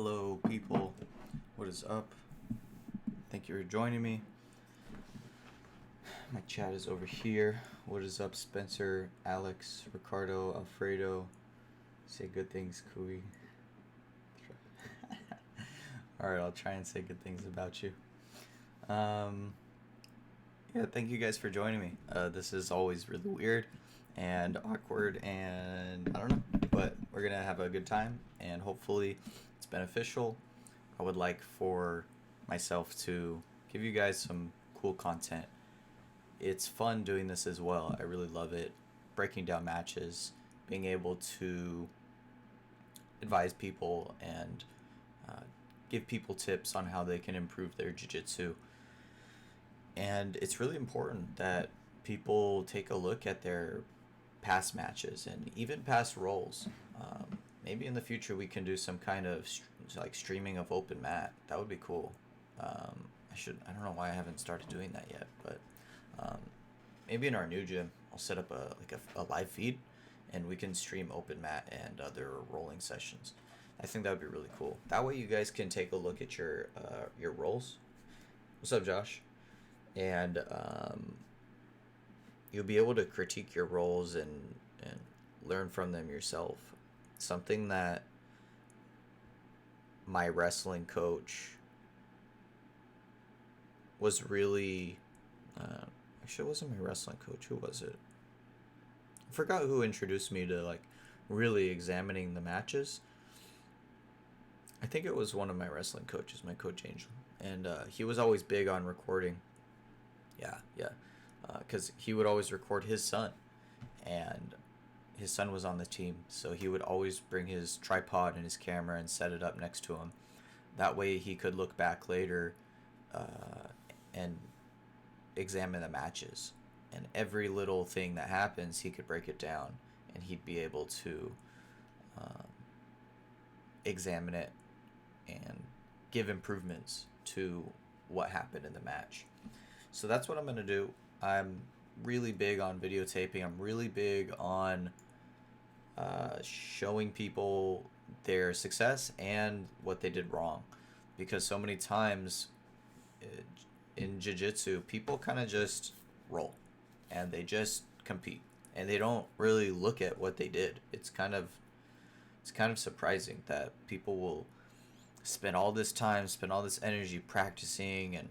Hello, people. What is up? Thank you for joining me. My chat is over here. What is up, Spencer, Alex, Ricardo, Alfredo? Say good things, Kui. Alright, I'll try and say good things about you. Yeah, thank you guys for joining me. This is always really weird and awkward, and I don't know, but we're gonna have a good time, and hopefully it's beneficial. I would like for myself to give you guys some cool content. It's fun doing this as well. I really love it. Breaking down matches, being able to advise people and give people tips on how they can improve their jiu-jitsu. And it's really important that people take a look at their past matches and even past roles. Maybe in the future we can do some kind of streaming of open mat. That would be cool. I don't know why I haven't started doing that yet, but maybe in our new gym I'll set up a live feed and we can stream open mat and other rolling sessions. I think that would be really cool. That way you guys can take a look at your roles. What's up, Josh? And you'll be able to critique your roles and learn from them yourself. Something that my wrestling coach was really actually, it wasn't my wrestling coach. Who was it? I forgot who introduced me to really examining the matches. I think it was one of my wrestling coaches, my coach Angel, and he was always big on recording. Yeah, because he would always record his son, and his son was on the team, so he would always bring his tripod and his camera and set it up next to him. That way he could look back later and examine the matches, and every little thing that happens he could break it down, and he'd be able to examine it and give improvements to what happened in the match. So that's what I'm going to do. I'm really big on videotaping. I'm really big on showing people their success and what they did wrong. Because so many times in jiu-jitsu, people kind of just roll and they just compete. And they don't really look at what they did. It's kind of surprising that people will spend all this time, spend all this energy practicing and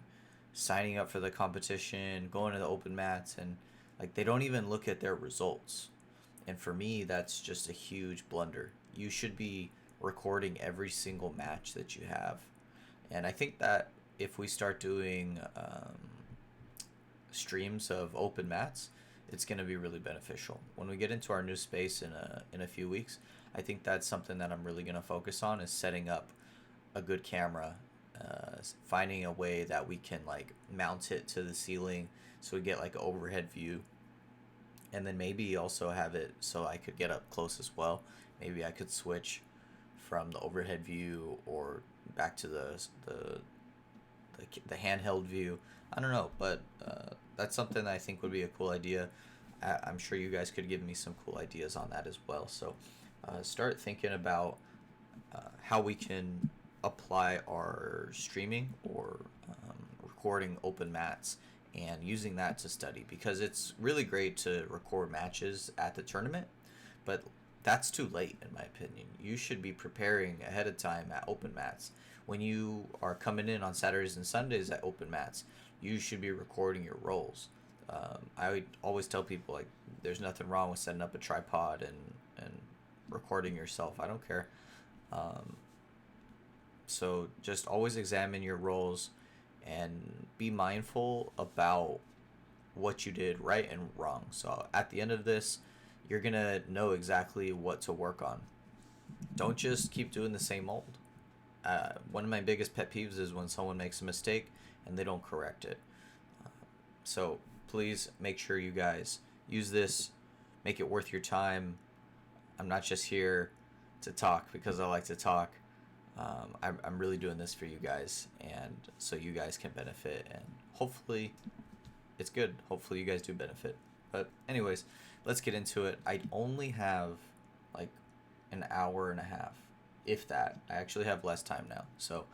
signing up for the competition, going to the open mats, and they don't even look at their results. And for me, that's just a huge blunder. You should be recording every single match that you have. And I think that if we start doing streams of open mats, it's going to be really beneficial. When we get into our new space in a few weeks, I think that's something that I'm really going to focus on, is setting up a good camera, finding a way that we can mount it to the ceiling so we get an overhead view, and then maybe also have it so I could get up close as well. Maybe I could switch from the overhead view or back to the handheld view. I don't know, but that's something that I think would be a cool idea. I'm sure you guys could give me some cool ideas on that as well. So start thinking about how we can apply our streaming or recording open mats and using that to study, because it's really great to record matches at the tournament, but that's too late in my opinion. You should be preparing ahead of time at open mats. When you are coming in on Saturdays and Sundays at open mats, you should be recording your rolls. I would always tell people there's nothing wrong with setting up a tripod and recording yourself. I don't care. So just always examine your roles and be mindful about what you did right and wrong. So at the end of this, you're going to know exactly what to work on. Don't just keep doing the same old. One of my biggest pet peeves is when someone makes a mistake and they don't correct it. So please make sure you guys use this, make it worth your time. I'm not just here to talk because I like to talk. I'm really doing this for you guys, and so you guys can benefit, and hopefully it's good. Hopefully you guys do benefit. But anyways, let's get into it. I only have an hour and a half if that. I actually have less time now. So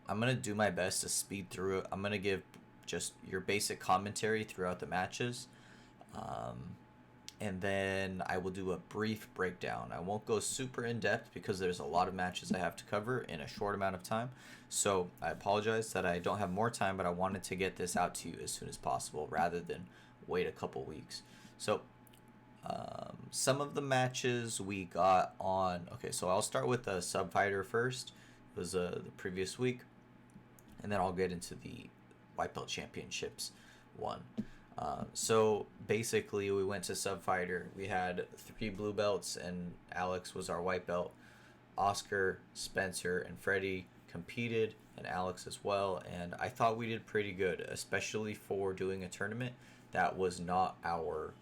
I'm going to do my best to speed through it. I'm going to give just your basic commentary throughout the matches. Um, and then I will do a brief breakdown. I won't go super in depth because there's a lot of matches I have to cover in a short amount of time. So I apologize that I don't have more time, but I wanted to get this out to you as soon as possible rather than wait a couple weeks. So some of the matches we got on. Okay, so I'll start with the subfighter first. It was the previous week, and then I'll get into the white belt championships one. So basically, we went to subfighter. We had 3 blue belts, and Alex was our white belt. Oscar, Spencer, and Freddie competed, and Alex as well. And I thought we did pretty good, especially for doing a tournament that was not our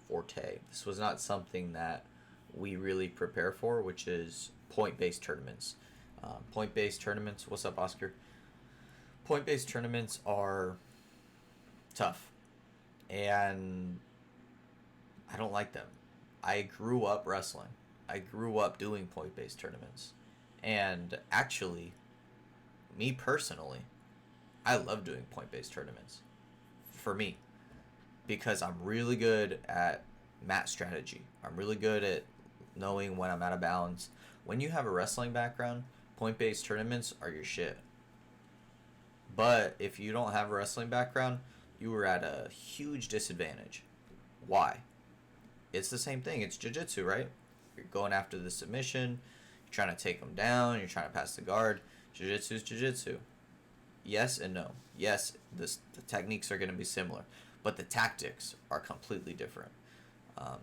forte. This was not something that we really prepare for, which is point-based tournaments. Point-based tournaments. What's up, Oscar? Point-based tournaments are tough, and I don't like them. I grew up wrestling. I grew up doing point-based tournaments, and actually, me personally, I love doing point-based tournaments. For me, because I'm really good at mat strategy. I'm really good at knowing when I'm out of bounds. When you have a wrestling background, point-based tournaments are your shit. But if you don't have a wrestling background, you are at a huge disadvantage. Why? It's the same thing. It's jiu-jitsu, right? You're going after the submission. You're trying to take them down. You're trying to pass the guard. Jiu-jitsu is jiu-jitsu. Yes and no. Yes, the techniques are going to be similar, but the tactics are completely different.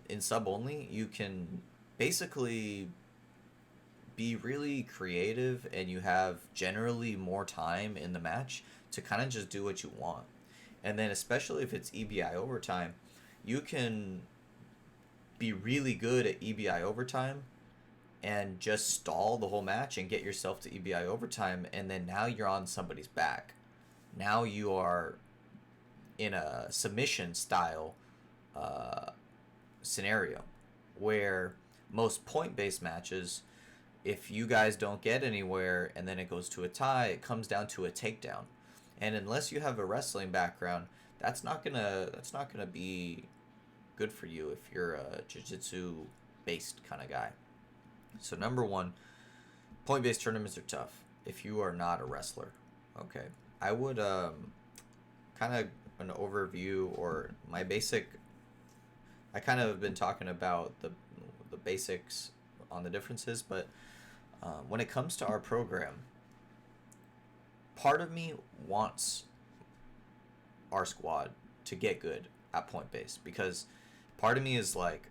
In sub only, you can basically be really creative, and you have generally more time in the match to kind of just do what you want. And then especially if it's EBI overtime, you can be really good at EBI overtime and just stall the whole match and get yourself to EBI overtime, and then now you're on somebody's back. Now you are in a submission style scenario where most point-based matches, if you guys don't get anywhere and then it goes to a tie, it comes down to a takedown. And unless you have a wrestling background, that's not gonna be good for you if you're a jiu-jitsu based kind of guy. So number one, point-based tournaments are tough if you are not a wrestler. Okay, I would kind of an overview or my basic. I kind of have been talking about the basics on the differences, but when it comes to our program, part of me wants our squad to get good at point base, because part of me is like,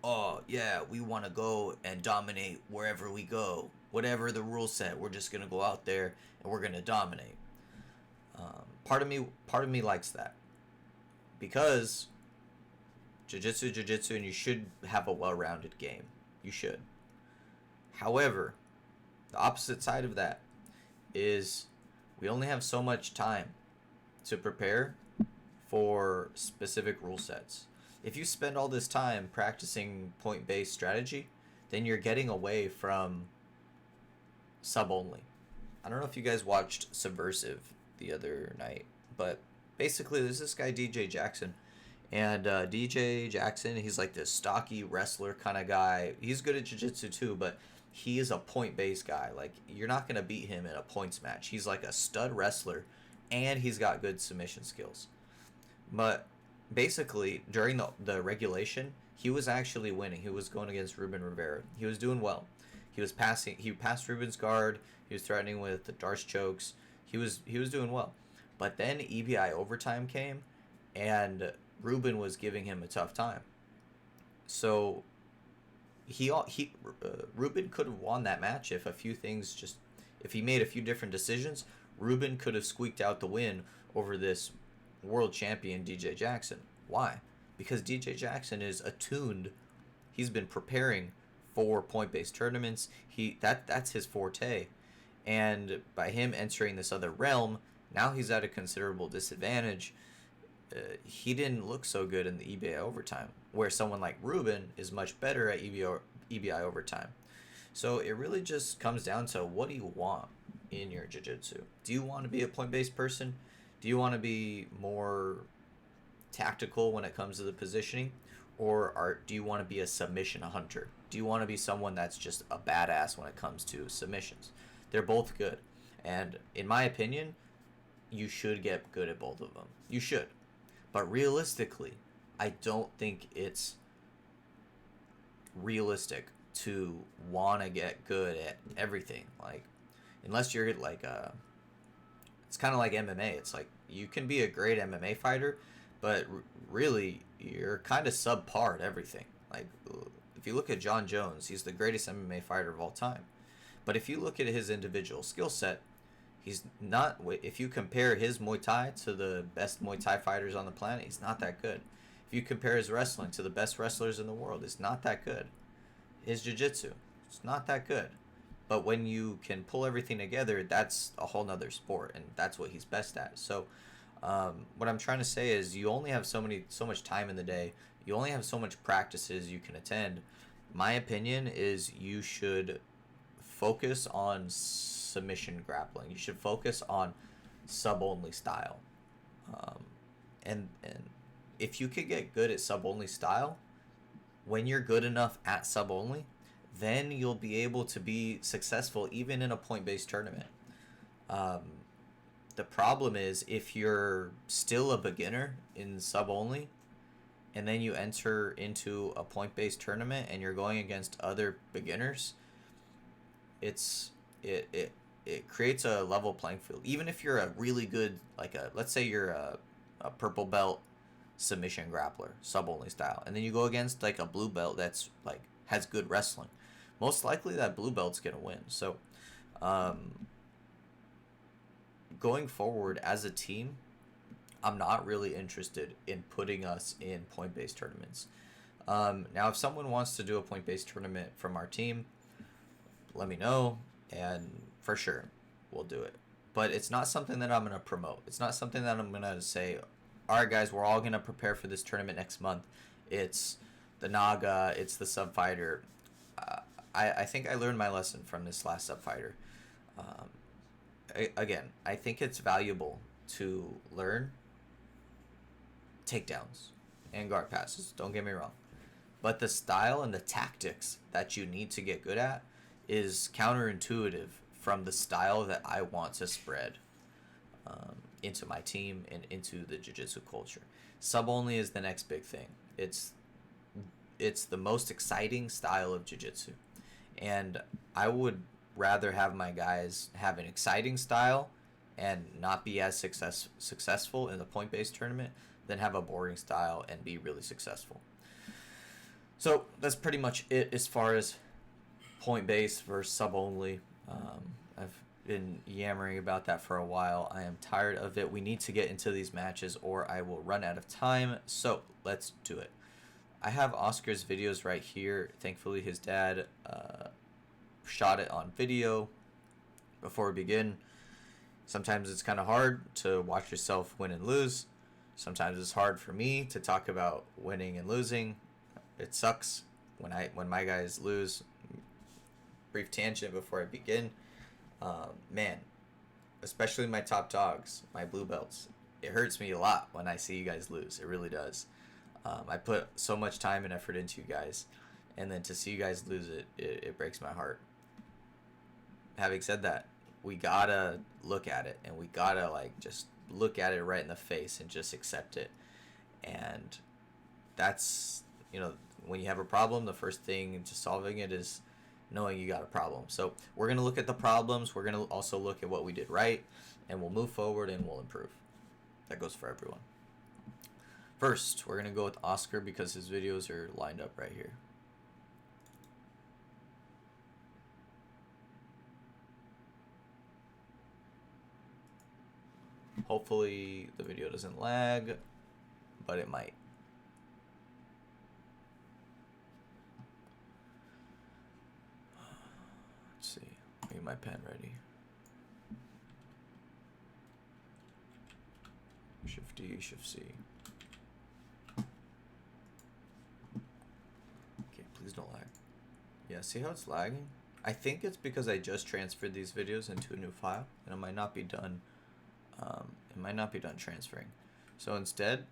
oh yeah, we want to go and dominate wherever we go, whatever the rule set, we're just gonna go out there and we're gonna dominate. Part of me likes that, because jiu-jitsu, and you should have a well-rounded game. You should. However, the opposite side of that is we only have so much time to prepare for specific rule sets. If you spend all this time practicing point-based strategy, then you're getting away from sub-only. I don't know if you guys watched Subversive the other night, but basically there's this guy DJ Jackson, and DJ Jackson, he's like this stocky wrestler kind of guy. He's good at jiu-jitsu too, but he is a point-based guy. Like, you're not going to beat him in a points match. He's like a stud wrestler, and he's got good submission skills. But basically, during the regulation, he was actually winning. He was going against Ruben Rivera. He was doing well. He passed Ruben's guard. He was threatening with the Darce chokes. He was doing well. But then EBI overtime came, and Ruben was giving him a tough time. So Ruben could have won that match if he made a few different decisions. Ruben could have squeaked out the win over this world champion DJ Jackson. Why? Because DJ Jackson is attuned. He's been preparing for point-based tournaments. That's his forte. And by him entering this other realm, now he's at a considerable disadvantage. He didn't look so good in the EBI overtime, where someone like Ruben is much better at EBI overtime. So it really just comes down to, what do you want in your jiu-jitsu? Do you want to be a point-based person? Do you want to be more tactical when it comes to the positioning? Do you want to be a submission hunter? Do you want to be someone that's just a badass when it comes to submissions? They're both good. And in my opinion, you should get good at both of them. You should. But realistically, I don't think it's realistic to want to get good at everything. Like, unless you're like it's kind of like MMA. It's like, you can be a great MMA fighter, but really you're kind of subpar at everything. Like, if you look at John Jones, he's the greatest MMA fighter of all time. But if you look at his individual skill set, he's not. If you compare his Muay Thai to the best Muay Thai fighters on the planet, he's not that good. If you compare his wrestling to the best wrestlers in the world, it's not that good. His jiu-jitsu, it's not that good. But when you can pull everything together, that's a whole nother sport, and that's what he's best at. So what I'm trying to say is, you only have so much time in the day. You only have so much practices you can attend. My opinion is, you should focus on submission grappling. You should focus on sub-only style. And if you could get good at sub-only style, when you're good enough at sub-only, then you'll be able to be successful even in a point-based tournament. The problem is, if you're still a beginner in sub-only, and then you enter into a point-based tournament and you're going against other beginners, it creates a level playing field. Even if you're a really good, let's say you're a purple belt submission grappler, sub-only style, and then you go against like a blue belt that's like has good wrestling, most likely that blue belt's gonna win. So going forward as a team, I'm not really interested in putting us in point-based tournaments. Now, if someone wants to do a point-based tournament from our team, let me know, and for sure, we'll do it. But it's not something that I'm going to promote. It's not something that I'm going to say, all right, guys, we're all going to prepare for this tournament next month. It's the Naga, it's the subfighter. I think I learned my lesson from this last subfighter. Again, I think it's valuable to learn takedowns and guard passes. Don't get me wrong. But the style and the tactics that you need to get good at is counterintuitive from the style that I want to spread into my team and into the jiu-jitsu culture. Sub-only is the next big thing. It's the most exciting style of jiu-jitsu. And I would rather have my guys have an exciting style and not be as successful in the point-based tournament than have a boring style and be really successful. So that's pretty much it as far as point-based versus sub-only. I've been yammering about that for a while. I am tired of it. We need to get into these matches or I will run out of time. So let's do it. I have Oscar's videos right here. Thankfully, his dad shot it on video before we begin. Sometimes it's kind of hard to watch yourself win and lose. Sometimes it's hard for me to talk about winning and losing. It sucks when my guys lose. Brief tangent before I begin. Man, especially my top dogs, my blue belts. It hurts me a lot when I see you guys lose. It really does. I put so much time and effort into you guys, and then to see you guys lose it breaks my heart. Having said that, we gotta look at it, and we gotta just look at it right in the face and just accept it. And that's, when you have a problem, the first thing to solving it is knowing you got a problem. So we're going to look at the problems. We're going to also look at what we did right, and we'll move forward and we'll improve. That goes for everyone. First, we're going to go with Oscar because his videos are lined up right here. Hopefully the video doesn't lag, but it might. Let's see. Get my pen ready. Shift D, Shift C. Okay, please don't lag. Yeah, see how it's lagging? I think it's because I just transferred these videos into a new file, and it might not be done. It might not be done transferring. So instead,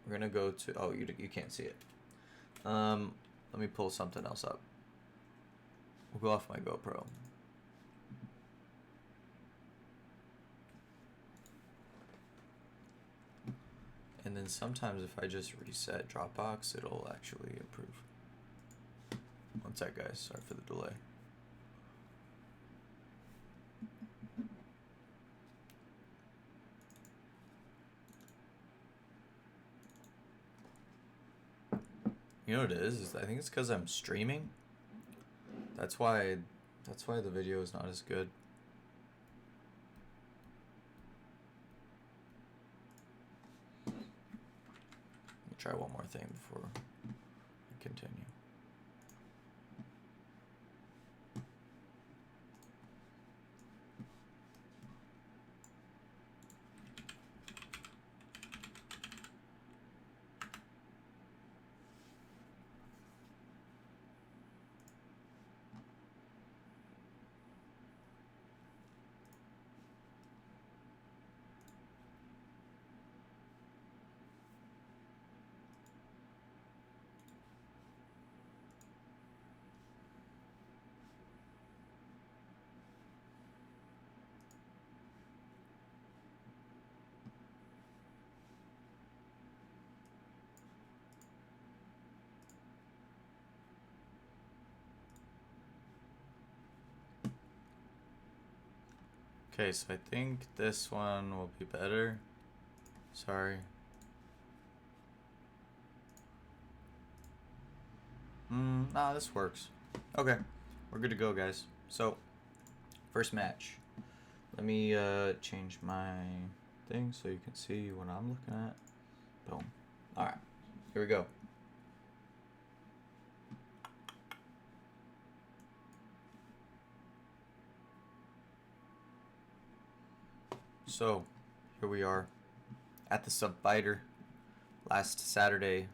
we're gonna go to. Oh, you can't see it. Let me pull something else up. We'll go off my GoPro. And then sometimes if I just reset Dropbox, it'll actually improve. One sec, guys. Sorry for the delay. You know what it is I think it's because I'm streaming. That's why the video is not as good. Let me try one more thing before I continue. Okay, so I think this one will be better. Sorry. Nah, this works. Okay, we're good to go, guys. So, first match. Let me change my thing so you can see what I'm looking at. Boom. Alright, here we go. So, here we are at the subfighter last Saturday.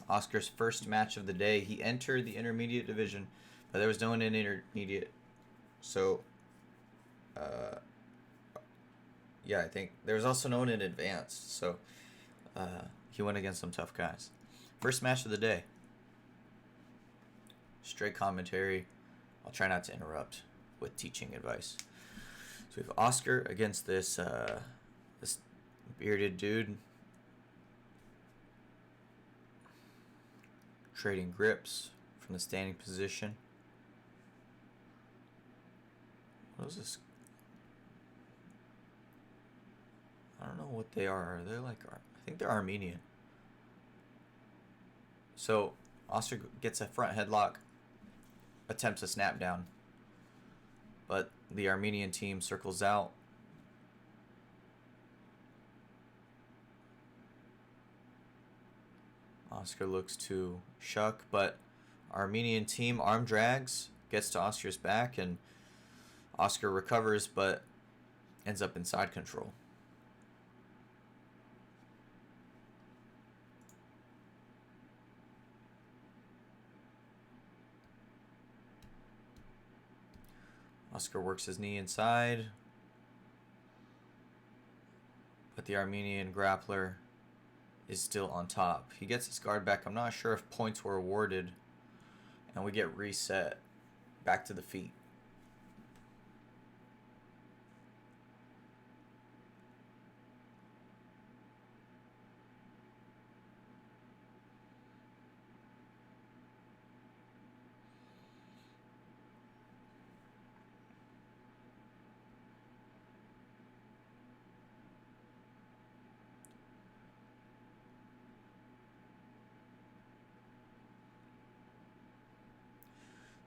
Oscar's first match of the day. He entered the intermediate division, but there was no one in intermediate. So, yeah, I think there was also no one in advanced. So, he went against some tough guys. First match of the day. Straight commentary. I'll try not to interrupt with teaching advice. So we have Oscar against this this bearded dude. Trading grips from the standing position. What is this? I don't know what they are. They're like, I think they're Armenian. So Oscar gets a front headlock, attempts a snap down, but the Armenian team circles out. Oscar looks to shuck, but Armenian team arm drags, gets to Oscar's back, and Oscar recovers, but ends up in side control. Oscar works his knee inside, but the Armenian grappler is still on top. He gets his guard back. I'm not sure if points were awarded, and we get reset back to the feet.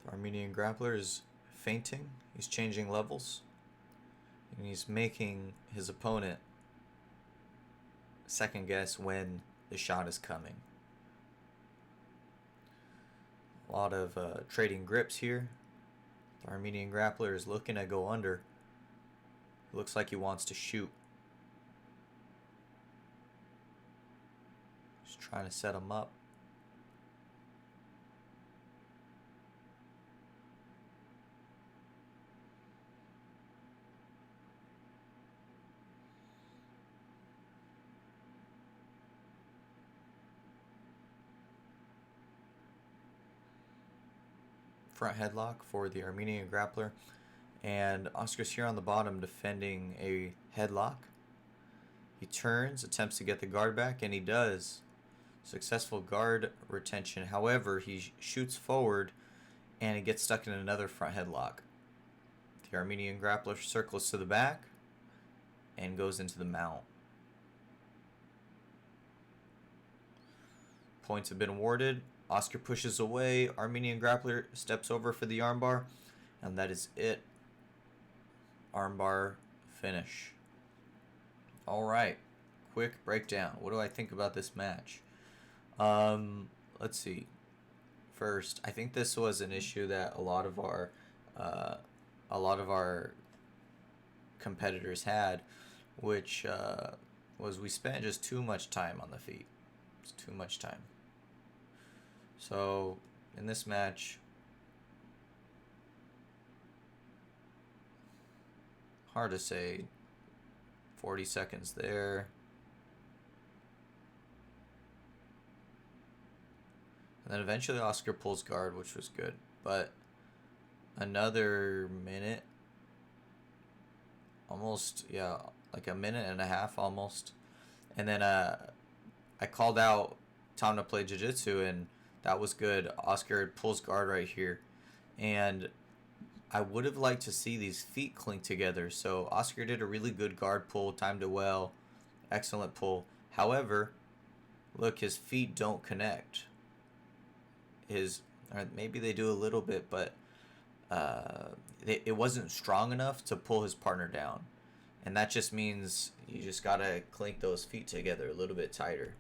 The Armenian grappler is feinting. He's changing levels. And he's making his opponent second guess when the shot is coming. A lot of trading grips here. The Armenian grappler is looking to go under. It looks like he wants to shoot. Just trying to set him up. front headlock for the Armenian grappler. And Oscar's here on the bottom defending a headlock. He turns, attempts to get the guard back, and he does. Successful guard retention. However, he shoots forward and he gets stuck in another front headlock. The Armenian grappler circles to the back and goes into the mount. Points have been awarded. Oscar pushes away. Armenian grappler steps over for the armbar. And that is it. Armbar finish. Alright. Quick breakdown. What do I think about this match? Let's see. First, I think this was an issue that a lot of our competitors had, which was we spent just too much time on the feet. It's too much time. So in this match, hard to say. 40 seconds there. And then eventually Oscar pulls guard, which was good. But another minute, almost, yeah, like a minute and a half almost. And then I called out time to play jiu-jitsu, and that was good. Oscar pulls guard right here. And I would have liked to see these feet clink together. So Oscar did a really good guard pull, timed it well. Excellent pull. However, look, his feet don't connect. Or maybe they do a little bit, but it wasn't strong enough to pull his partner down. And that just means you just got to clink those feet together a little bit tighter.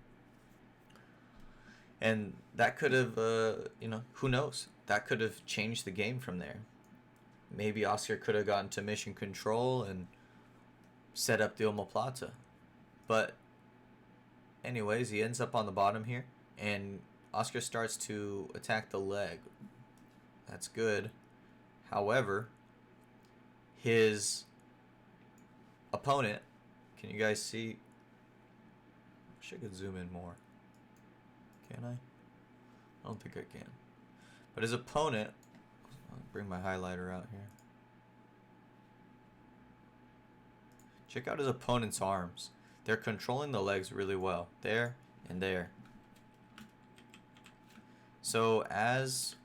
And that could have, who knows? That could have changed the game from there. Maybe Oscar could have gotten to mission control and set up the omoplata. But anyways, he ends up on the bottom here. And Oscar starts to attack the leg. That's good. However, his opponent, can you guys see? I wish I could zoom in more. Can I? I don't think I can. But his opponent, I'll bring my highlighter out here. Check out his opponent's arms. They're controlling the legs really well. There and there. So as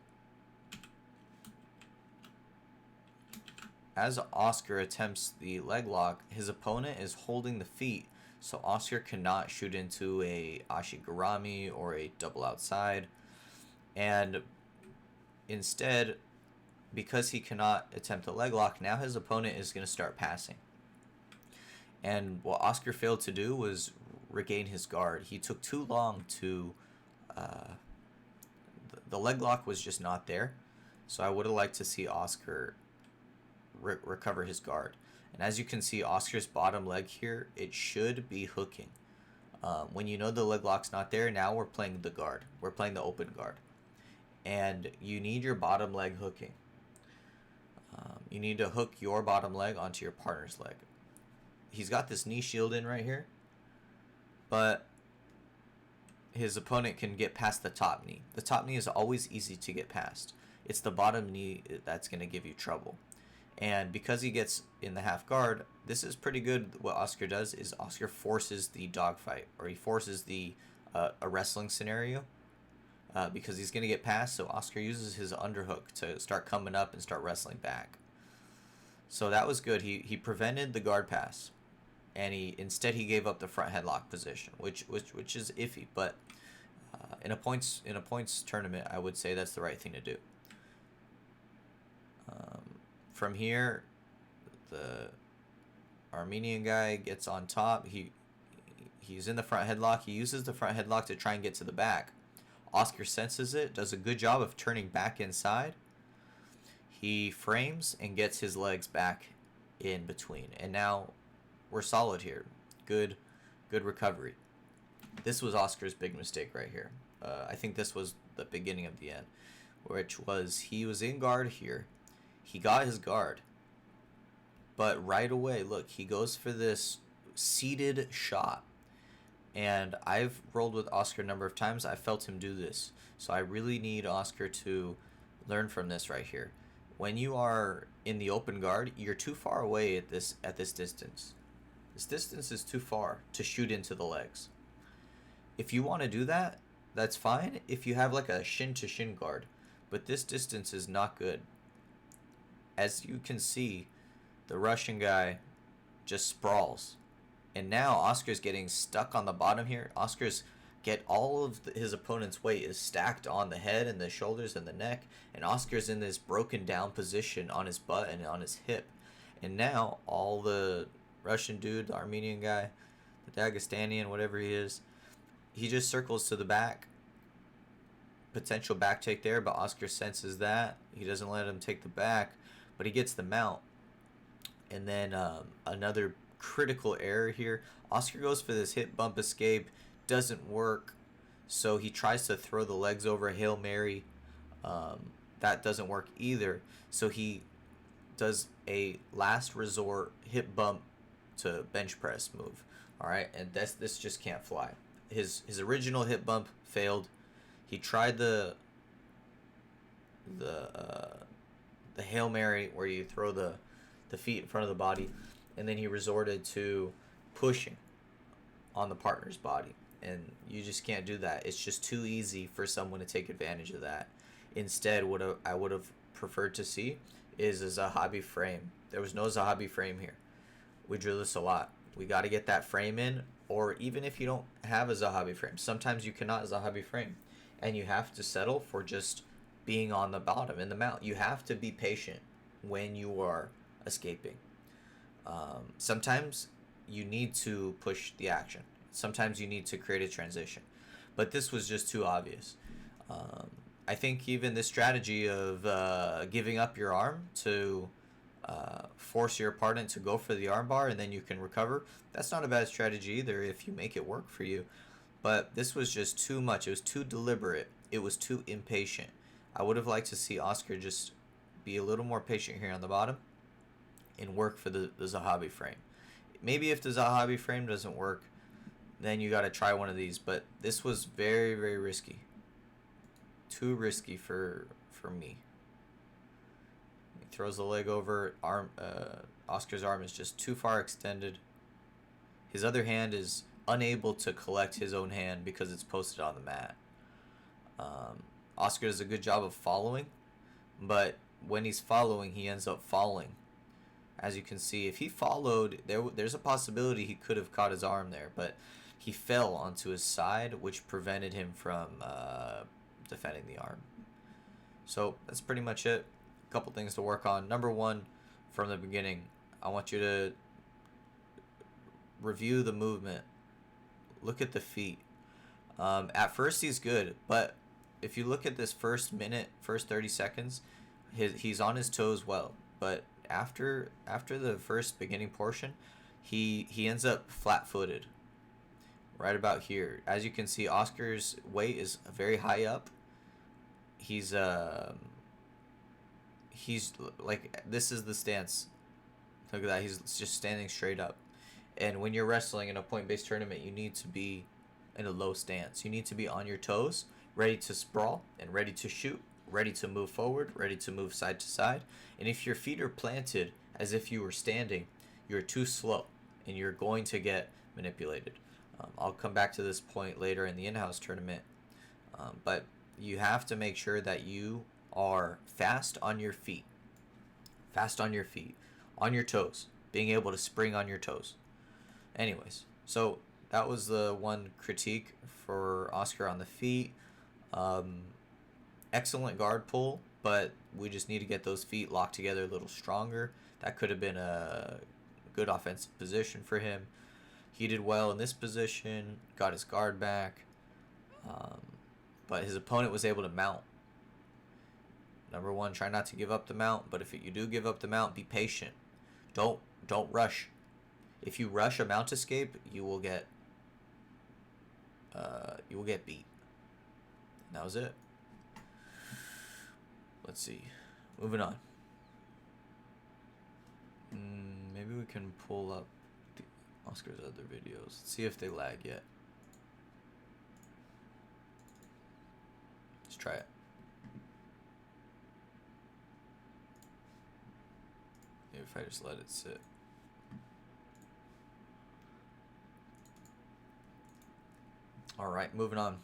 Oscar attempts the leg lock, his opponent is holding the feet, so Oscar cannot shoot into a ashigarami or a double outside. And instead, because he cannot attempt a leg lock, now his opponent is going to start passing. And what Oscar failed to do was regain his guard. He took too long to... the leg lock was just not there. So I would have liked to see Oscar recover his guard. And as you can see, Oscar's bottom leg here, it should be hooking. When you know the leg lock's not there, now we're playing the guard. We're playing the open guard. And you need your bottom leg hooking. You need to hook your bottom leg onto your partner's leg. He's got this knee shield in right here, but his opponent can get past the top knee. The top knee is always easy to get past. It's the bottom knee that's going to give you trouble. And because he gets in the half guard, this is pretty good. What Oscar does is Oscar forces the dogfight, or he forces the a wrestling scenario, because he's going to get past. So Oscar uses his underhook to start coming up and start wrestling back. So that was good. He prevented the guard pass, and instead he gave up the front headlock position, which is iffy. But in a points tournament, I would say that's the right thing to do. From here, the Armenian guy gets on top. He's in the front headlock. He uses the front headlock to try and get to the back. Oscar senses it, does a good job of turning back inside. He frames and gets his legs back in between. And now we're solid here. Good recovery. This was Oscar's big mistake right here. I think this was the beginning of the end, which was he was in guard here. He got his guard. But right away, look, he goes for this seated shot. And I've rolled with Oscar a number of times. I felt him do this. So I really need Oscar to learn from this right here. When you are in the open guard, you're too far away at this distance. This distance is too far to shoot into the legs. If you want to do that, that's fine if you have like a shin to shin guard, but this distance is not good. As you can see, the Russian guy just sprawls. And now Oscar's getting stuck on the bottom here. Oscar's get all of his opponent's weight is stacked on the head and the shoulders and the neck, and Oscar's in this broken down position on his butt and on his hip. And now all the Russian dude, the Armenian guy, the Dagestanian, whatever he is, he just circles to the back. Potential back take there, but Oscar senses that. He doesn't let him take the back, but he gets the mount. And then another critical error here. Oscar goes for this hip bump escape. Doesn't work. So he tries to throw the legs over a Hail Mary. That doesn't work either. So he does a last resort hip bump to bench press move. Alright, and this just can't fly. His original hip bump failed. He tried the Hail Mary where you throw the feet in front of the body, and then he resorted to pushing on the partner's body, and you just can't do that. It's just too easy for someone to take advantage of that. Instead, what I would have preferred to see is a Zahabi frame. There was no Zahabi frame here. We drew this a lot. We got to get that frame in, or even if you don't have a Zahabi frame, sometimes you cannot Zahabi frame, and you have to settle for just being on the bottom in the mount. You have to be patient when you are escaping. Sometimes you need to push the action. Sometimes you need to create a transition. But this was just too obvious. I think even this strategy of giving up your arm to force your opponent to go for the armbar and then you can recover, that's not a bad strategy either if you make it work for you. But this was just too much. It was too deliberate. It was too impatient. I would have liked to see Oscar just be a little more patient here on the bottom and work for the Zahabi frame. Maybe if the Zahabi frame doesn't work, then you got to try one of these. But this was very, very risky. Too risky for me. He throws the leg over. Oscar's arm is just too far extended. His other hand is unable to collect his own hand because it's posted on the mat. Oscar does a good job of following, but when he's following, he ends up falling. As you can see, if he followed, there's a possibility he could have caught his arm there, but he fell onto his side, which prevented him from defending the arm. So that's pretty much it. A couple things to work on. Number one, from the beginning, I want you to review the movement. Look at the feet. At first he's good, but if you look at this first minute, first 30 seconds, he's on his toes well, but after the first beginning portion, he ends up flat-footed right about here. As you can see, Oscar's weight is very high up. He's like, this is the stance. Look at that. He's just standing straight up. And when you're wrestling in a point-based tournament, you need to be in a low stance. You need to be on your toes, ready to sprawl and ready to shoot, ready to move forward, ready to move side to side. And if your feet are planted as if you were standing, you're too slow and you're going to get manipulated. I'll come back to this point later in the in-house tournament, but you have to make sure that you are fast on your feet, on your toes, being able to spring on your toes. Anyways, so that was the one critique for Oscar on the feet. Excellent guard pull, but we just need to get those feet locked together a little stronger. That could have been a good offensive position for him. He did well in this position, got his guard back, but his opponent was able to mount. Number one, try not to give up the mount, but if you do give up the mount, be patient. Don't rush. If you rush a mount escape, you will get beat. And that was it. Let's see. Moving on. Maybe we can pull up Oscar's other videos. See if they lag yet. Let's try it. if I just let it sit. All right, moving on.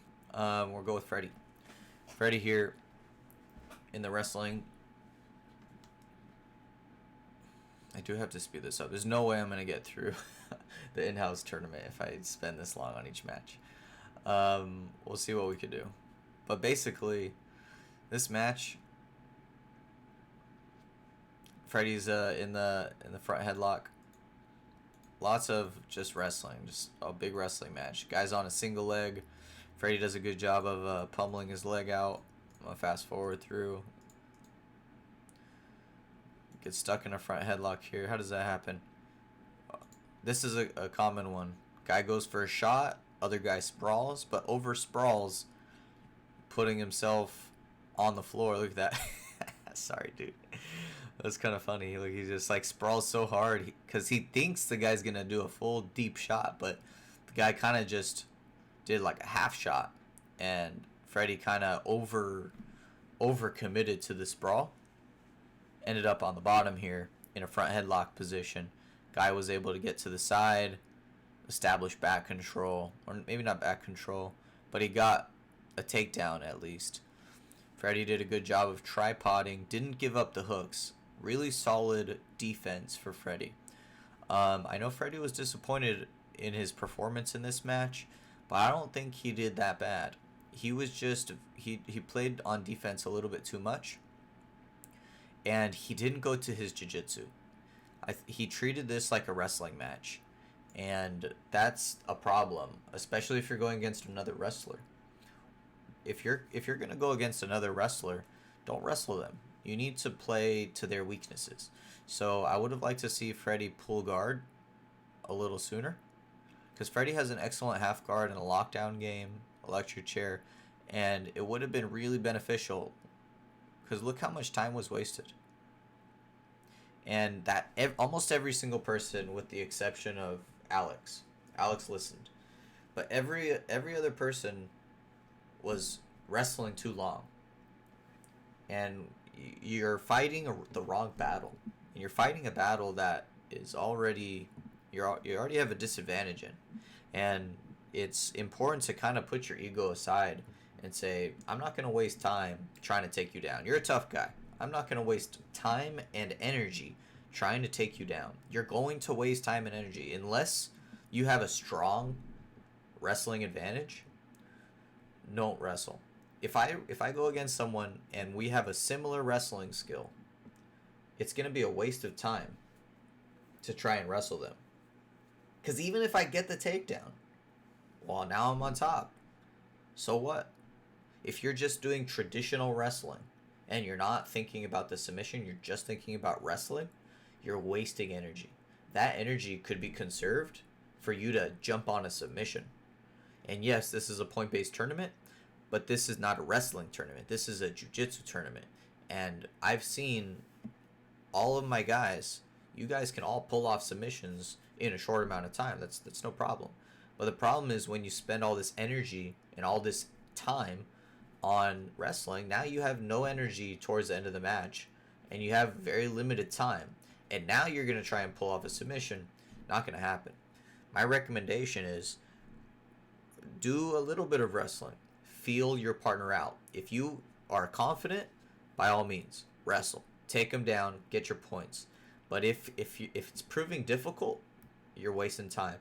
We'll go with Freddy. Freddy here in the wrestling. I do have to speed this up. There's no way I'm going to get through the in-house tournament if I spend this long on each match. We'll see what we can do. But basically, this match, Freddy's in the front headlock. Lots of just wrestling, just a big wrestling match. Guy's on a single leg. Freddy does a good job of pummeling his leg out. I'm gonna fast forward through. Gets stuck in a front headlock here. How does that happen? This is a common one. Guy goes for a shot. Other guy sprawls, but over sprawls, putting himself on the floor. Look at that. Sorry, dude. That's kind of funny. Look, he just like sprawls so hard because he thinks the guy's gonna do a full deep shot, but the guy kind of just did like a half shot, and Freddy kind of over committed to the sprawl. Ended up on the bottom here in a front headlock position. Guy was able to get to the side, establish back control, or maybe not back control, but he got a takedown at least. Freddy did a good job of tripoding, didn't give up the hooks. Really solid defense for Freddy. I know Freddy was disappointed in his performance in this match, but I don't think he did that bad. He was just, he played on defense a little bit too much, and he didn't go to his jiu-jitsu. He treated this like a wrestling match, and that's a problem, especially if you're going against another wrestler. If you're going to go against another wrestler, don't wrestle them. You need to play to their weaknesses. So I would have liked to see Freddy pull guard a little sooner, because Freddy has an excellent half guard in a lockdown game, electric chair, and it would have been really beneficial, because look how much time was wasted. And that almost every single person, with the exception of Alex listened, but every other person was wrestling too long, and you're fighting the wrong battle, and you're fighting a battle that is already you already have a disadvantage in, and it's important to kind of put your ego aside and say, I'm not going to waste time trying to take you down. You're a tough guy. I'm not going to waste time and energy trying to take you down. You're going to waste time and energy unless you have a strong wrestling advantage. Don't wrestle. If I go against someone and we have a similar wrestling skill, it's going to be a waste of time to try and wrestle them. Because even if I get the takedown, well, now I'm on top. So what? If you're just doing traditional wrestling and you're not thinking about the submission, you're just thinking about wrestling, you're wasting energy. That energy could be conserved for you to jump on a submission. And yes, this is a point-based tournament, but this is not a wrestling tournament. This is a jiu-jitsu tournament. And I've seen all of my guys, you guys can all pull off submissions in a short amount of time. That's no problem. But the problem is when you spend all this energy and all this time on wrestling, now you have no energy towards the end of the match, and you have very limited time. And now you're going to try and pull off a submission. Not going to happen. My recommendation is do a little bit of wrestling. Feel your partner out. If you are confident, by all means, wrestle. Take them down, get your points. But if it's proving difficult, you're wasting time.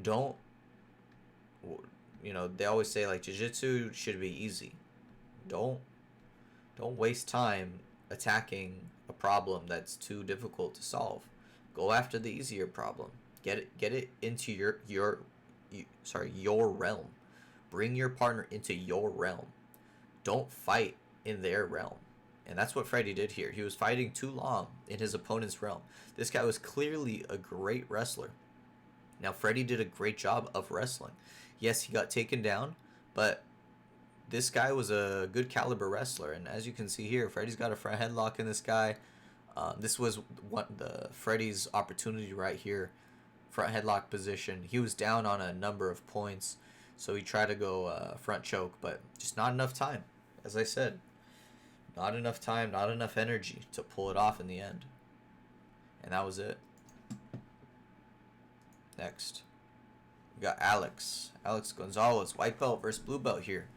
Don't, they always say like jiu-jitsu should be easy. Don't waste time attacking a problem that's too difficult to solve. Go after the easier problem. Get it into your realm. Bring your partner into your realm. Don't fight in their realm. And that's what Freddy did here. He was fighting too long in his opponent's realm. This guy was clearly a great wrestler. Now, Freddy did a great job of wrestling. Yes, he got taken down, but this guy was a good caliber wrestler. And as you can see here, Freddy's got a front headlock in this guy. This was Freddy's opportunity right here. Front headlock position. He was down on a number of points, so he tried to go front choke, but just not enough time. As I said, not enough time, not enough energy to pull it off in the end. And that was it. Next, we got Alex. Alex Gonzalez, white belt versus blue belt here.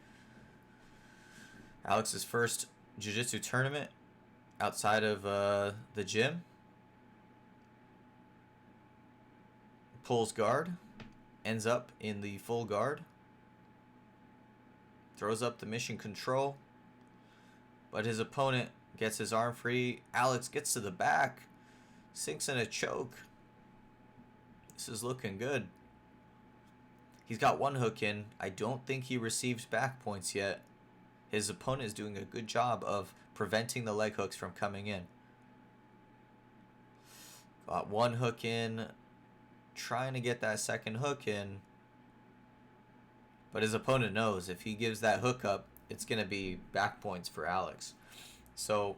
Alex's first jiu-jitsu tournament outside of the gym. Pulls guard. Ends up in the full guard. Throws up the mission control. But his opponent gets his arm free. Alex gets to the back. Sinks in a choke. This is looking good. He's got one hook in. I don't think he receives back points yet. His opponent is doing a good job of preventing the leg hooks from coming in. Got one hook in. Trying to get that second hook in. But his opponent knows if he gives that hook up, it's going to be back points for Alex. So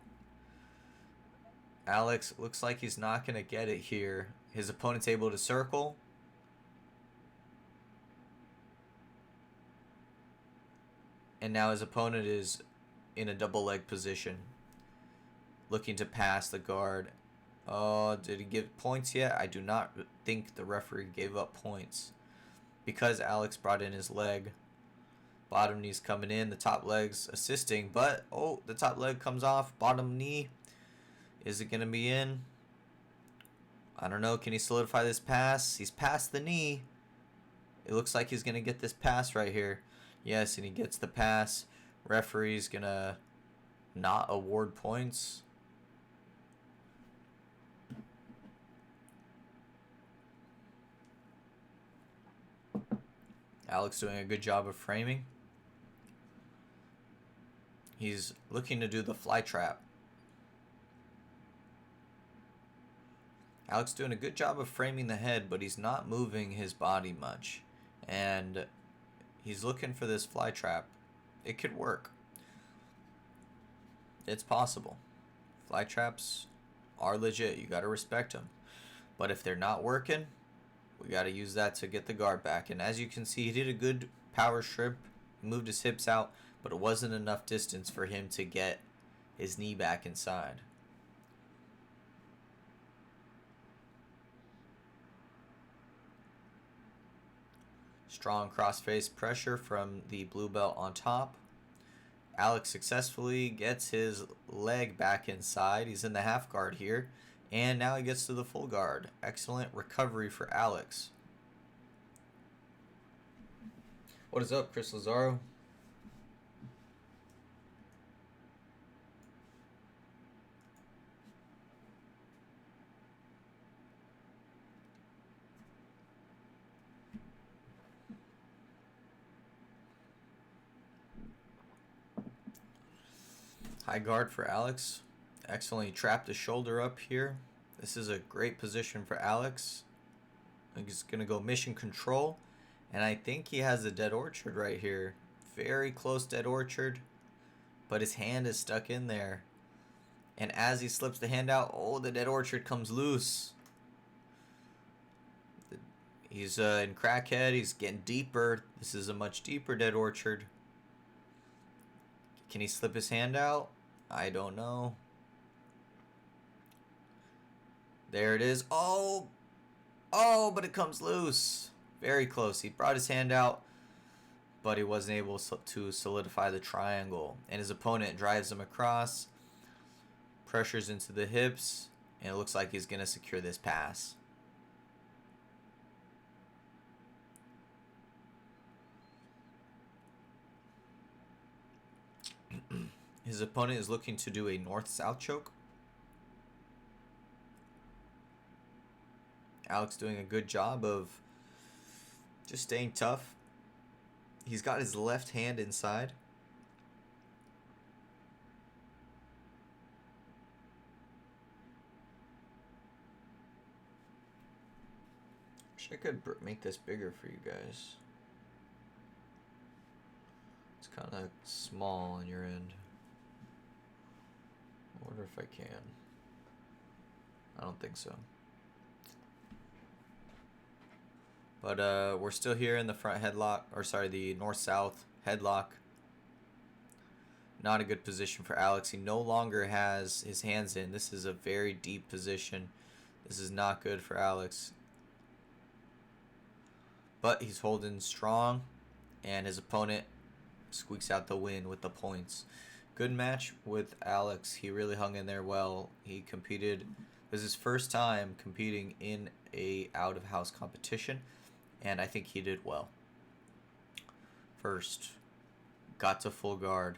Alex looks like he's not going to get it here. His opponent's able to circle. And now his opponent is in a double leg position. Looking to pass the guard. Oh, did he give points yet? I do not think the referee gave up points. Because Alex brought in his leg. Bottom knee's coming in. The top leg's assisting. But, oh, the top leg comes off. Bottom knee. Is it going to be in? I don't know. Can he solidify this pass? He's past the knee. It looks like he's going to get this pass right here. Yes, and he gets the pass. Referee's going to not award points. Alex doing a good job of framing. He's looking to do the fly trap. Alex doing a good job of framing the head, but he's not moving his body much. And he's looking for this fly trap. It could work. It's possible. Fly traps are legit. You got to respect them. But if they're not working, we got to use that to get the guard back. And as you can see, he did a good power shrimp. He moved his hips out, but it wasn't enough distance for him to get his knee back inside. Strong cross-face pressure from the blue belt on top. Alex successfully gets his leg back inside. He's in the half guard here. And now he gets to the full guard. Excellent recovery for Alex. What is up, Chris Lazaro? High guard for Alex. Excellently trapped his shoulder up here. This is a great position for Alex. He's going to go mission control. And I think he has a dead orchard right here. Very close dead orchard. But his hand is stuck in there. And as he slips the hand out, oh, the dead orchard comes loose. He's in crackhead. He's getting deeper. This is a much deeper dead orchard. Can he slip his hand out? I don't know. There it is. Oh! Oh, but it comes loose. Very close. He brought his hand out, but he wasn't able to solidify the triangle. And his opponent drives him across, pressures into the hips, and it looks like he's going to secure this pass. His opponent is looking to do a north-south choke. Alex doing a good job of just staying tough. He's got his left hand inside. Wish I could make this bigger for you guys. It's kind of small on your end. I wonder if I can. I don't think so. But we're still here in the front headlock, or sorry, the north-south headlock. Not a good position for Alex. He no longer has his hands in. This is a very deep position. This is not good for Alex. But he's holding strong, and his opponent squeaks out the win with the points. Good match with Alex. He really hung in there well. He competed. It was his first time competing in a out of house competition, and I think he did well. First, got to full guard,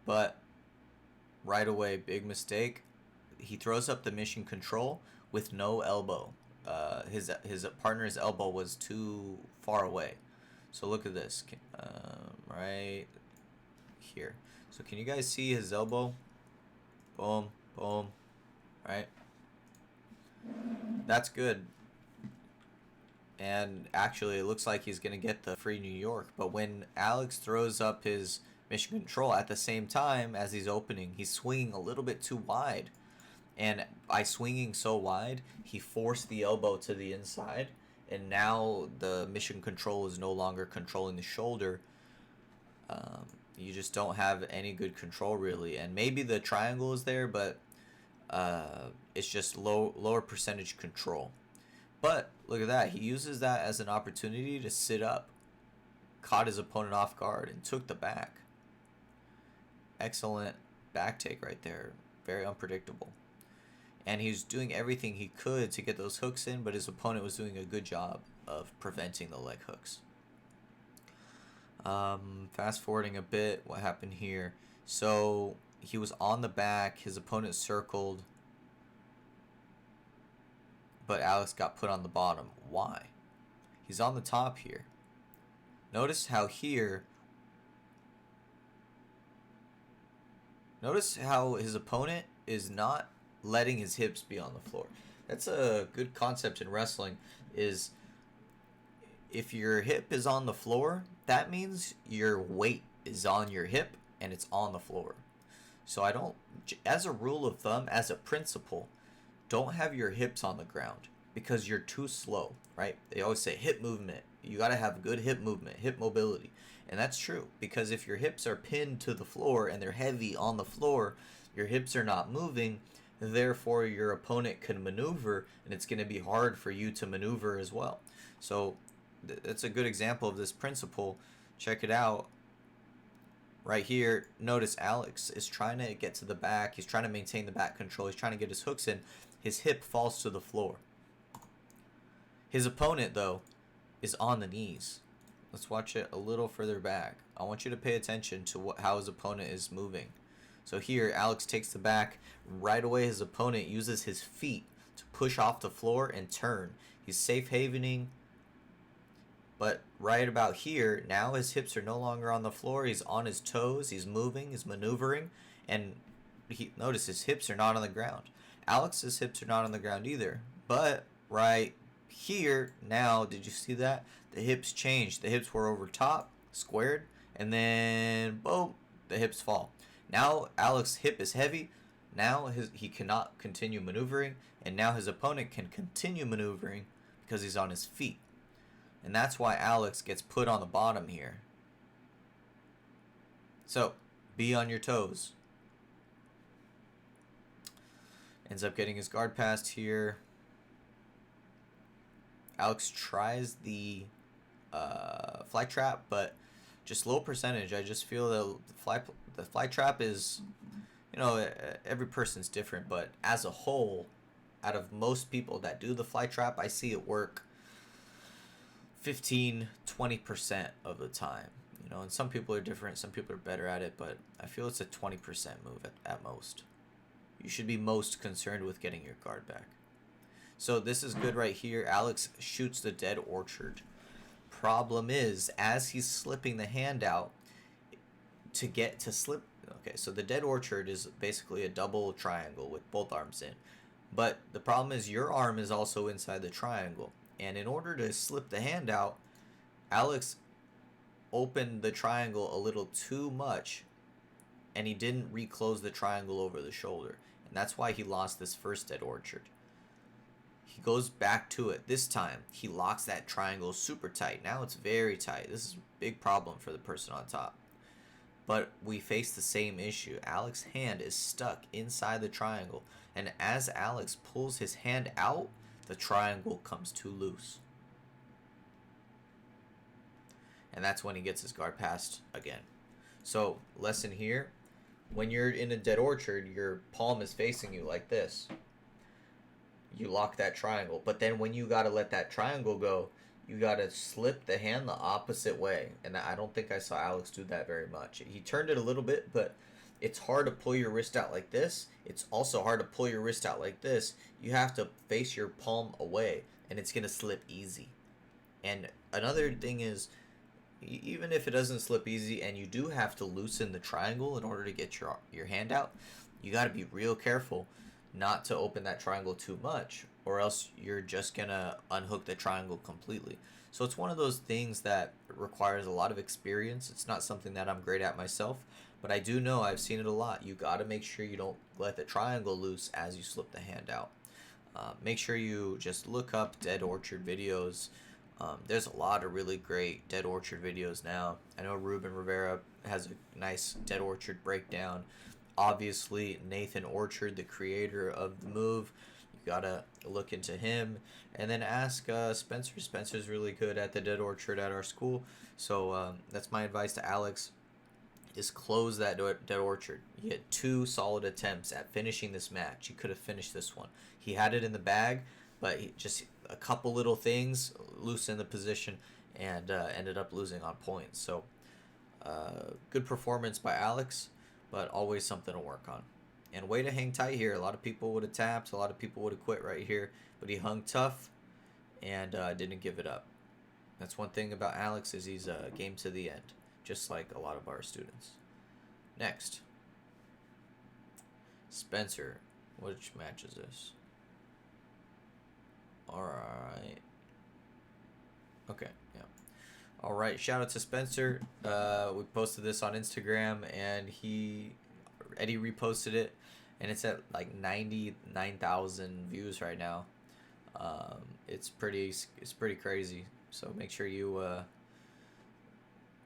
but right away, big mistake. He throws up the mission control with no elbow. His partner's elbow was too far away. So look at this, right here. So can you guys see his elbow? Boom, boom, right? That's good. And actually, it looks like he's going to get the free New York. But when Alex throws up his mission control at the same time as he's opening, he's swinging a little bit too wide. And by swinging so wide, he forced the elbow to the inside. And now the mission control is no longer controlling the shoulder. You just don't have any good control, really. And maybe the triangle is there, but it's just lower percentage control. But look at that. He uses that as an opportunity to sit up. Caught his opponent off guard and took the back. Excellent back take right there. Very unpredictable. And he's doing everything he could to get those hooks in, but his opponent was doing a good job of preventing the leg hooks. Fast forwarding a bit, what happened here? So he was on the back. His opponent circled. But Alex got put on the bottom. Why? He's on the top here. Notice how here... Notice how his opponent is not letting his hips be on the floor. That's a good concept in wrestling, is if your hip is on the floor, that means your weight is on your hip and it's on the floor. So I don't, as a rule of thumb, as a principle, don't have your hips on the ground because you're too slow, right? They always say hip movement. You got to have good hip movement, hip mobility. And that's true, because if your hips are pinned to the floor and they're heavy on the floor, your hips are not moving, therefore your opponent can maneuver, and it's going to be hard for you to maneuver as well. So that's a good example of this principle. Check it out. Right here, notice Alex is trying to get to the back. He's trying to maintain the back control. He's trying to get his hooks in. His hip falls to the floor. His opponent, though, is on the knees. Let's watch it a little further back. I want you to pay attention to how his opponent is moving. So here, Alex takes the back. Right away, his opponent uses his feet to push off the floor and turn. He's safe havening. But right about here, now his hips are no longer on the floor. He's on his toes. He's moving. He's maneuvering. And notice his hips are not on the ground. Alex's hips are not on the ground either. But right here, now, did you see that? The hips changed. The hips were over top, squared, and then, boom, the hips fall. Now Alex's hip is heavy. Now he cannot continue maneuvering, and now his opponent can continue maneuvering because he's on his feet. And that's why Alex gets put on the bottom here. So, be on your toes. Ends up getting his guard passed here. Alex tries the fly trap, but just low percentage. I just feel the fly trap is, every person's different, but as a whole, out of most people that do the fly trap, I see it work 15-20% of the time. And some people are different, some people are better at it, but I feel it's a 20% move at most. You should be most concerned with getting your guard back. So this is good right here. Alex shoots the dead orchard. Problem is, as he's slipping the hand out to slip. Okay, so the dead orchard is basically a double triangle with both arms in. But the problem is your arm is also inside the triangle. And in order to slip the hand out, Alex opened the triangle a little too much, and he didn't reclose the triangle over the shoulder. And that's why he lost this first dead orchard. He goes back to it. This time, he locks that triangle super tight. Now it's very tight. This is a big problem for the person on top. But we face the same issue. Alex's hand is stuck inside the triangle. And as Alex pulls his hand out, the triangle comes too loose. And that's when he gets his guard passed again. So, lesson here, when you're in a dead orchard, your palm is facing you like this. You lock that triangle. But then when you got to let that triangle go, you got to slip the hand the opposite way. And I don't think I saw Alex do that very much. He turned it a little bit, but it's hard to pull your wrist out like this. It's also hard to pull your wrist out like this. You have to face your palm away, and it's going to slip easy. And another thing is, even if it doesn't slip easy and you do have to loosen the triangle in order to get your hand out, you got to be real careful not to open that triangle too much, or else you're just gonna unhook the triangle completely. So it's one of those things that requires a lot of experience. It's not something that I'm great at myself, but I do know, I've seen it a lot. You got to make sure you don't let the triangle loose as you slip the hand out. Make sure you just look up dead orchard videos. There's a lot of really great dead orchard videos now. I know Ruben Rivera has a nice dead orchard breakdown. Obviously, Nathan Orchard, the creator of the move, you gotta look into him, and then ask Spencer. Spencer's really good at the dead orchard at our school, so that's my advice to Alex, is close that dead orchard. He had 2 solid attempts at finishing this match. He could have finished this one. He had it in the bag, but he just a couple little things loosened the position and ended up losing on points. So good performance by Alex, but always something to work on. And way to hang tight here. A lot of people would have tapped. A lot of people would have quit right here. But he hung tough and didn't give it up. That's one thing about Alex, is he's game to the end, just like a lot of our students. Next, Spencer. Which match is this? Alright. Okay, yeah. Alright, shout out to Spencer. We posted this on Instagram, and Eddie reposted it, and it's at like 99,000 views right now. It's pretty crazy. So make sure you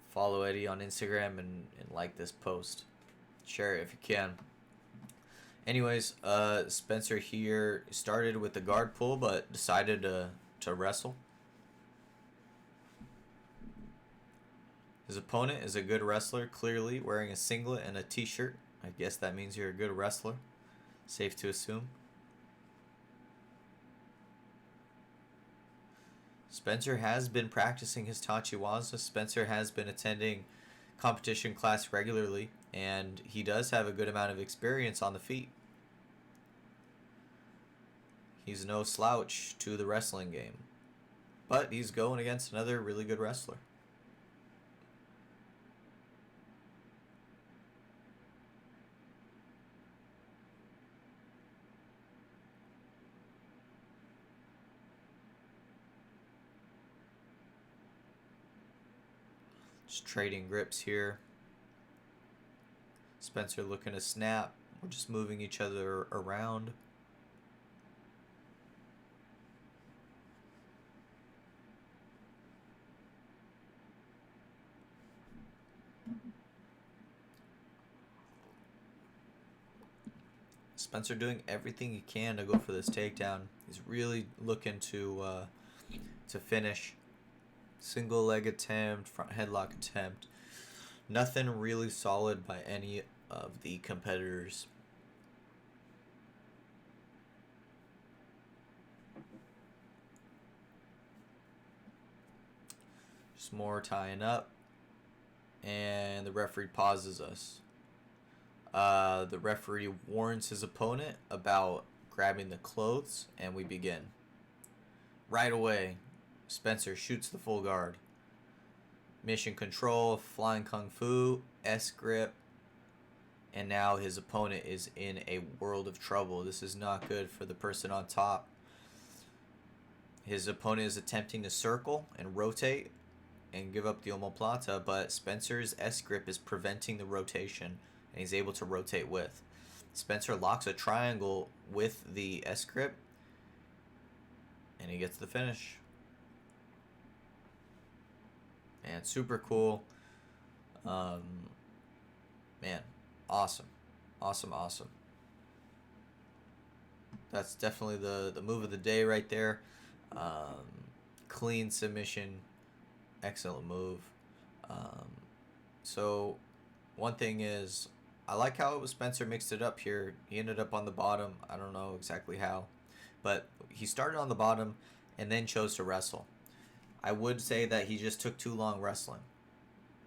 follow Eddie on Instagram and like this post. Share it if you can. Anyways, Spencer here started with the guard pull, but decided to wrestle. His opponent is a good wrestler, clearly wearing a singlet and a t-shirt. I guess that means you're a good wrestler. Safe to assume. Spencer has been practicing his Tachiwaza. Spencer has been attending competition class regularly, and he does have a good amount of experience on the feet. He's no slouch to the wrestling game, but he's going against another really good wrestler. Just trading grips here. Spencer looking to snap. We're just moving each other around. Spencer doing everything he can to go for this takedown. He's really looking to finish. Single leg attempt, front headlock attempt. Nothing really solid by any of the competitors. Just more tying up. And the referee pauses us. The referee warns his opponent about grabbing the clothes, and we begin. Right away, Spencer shoots the full guard. Mission control, flying kung fu, S-grip, and now his opponent is in a world of trouble. This is not good for the person on top. His opponent is attempting to circle and rotate and give up the omoplata, but Spencer's S-grip is preventing the rotation, and he's able to rotate with. Spencer locks a triangle with the S-grip, and he gets the finish. And super cool. Man, awesome. Awesome. That's definitely the move of the day right there. Um, Clean submission, excellent move. Um, so one thing is, I like how it was Spencer mixed it up here. He ended up on the bottom. I don't know exactly how, but he started on the bottom and then chose to wrestle. I would say that he just took too long wrestling.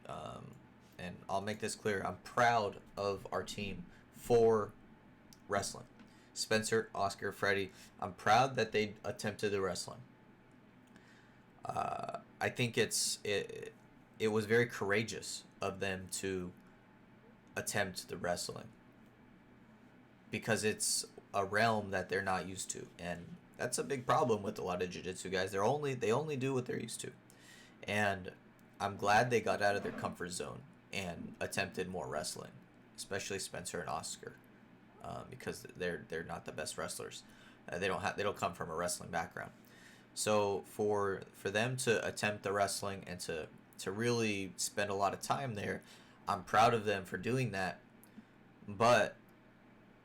Um, and I'll make this clear. I'm proud of our team for wrestling. Spencer, Oscar, Freddie. I'm proud that they attempted the wrestling. I think it was very courageous of them to attempt the wrestling because it's a realm that they're not used to, and that's a big problem with a lot of jiu-jitsu guys. They only do what they're used to, and I'm glad they got out of their comfort zone and attempted more wrestling, especially Spencer and Oscar, because they're not the best wrestlers. They don't come from a wrestling background. So for them to attempt the wrestling and to really spend a lot of time there, I'm proud of them for doing that. But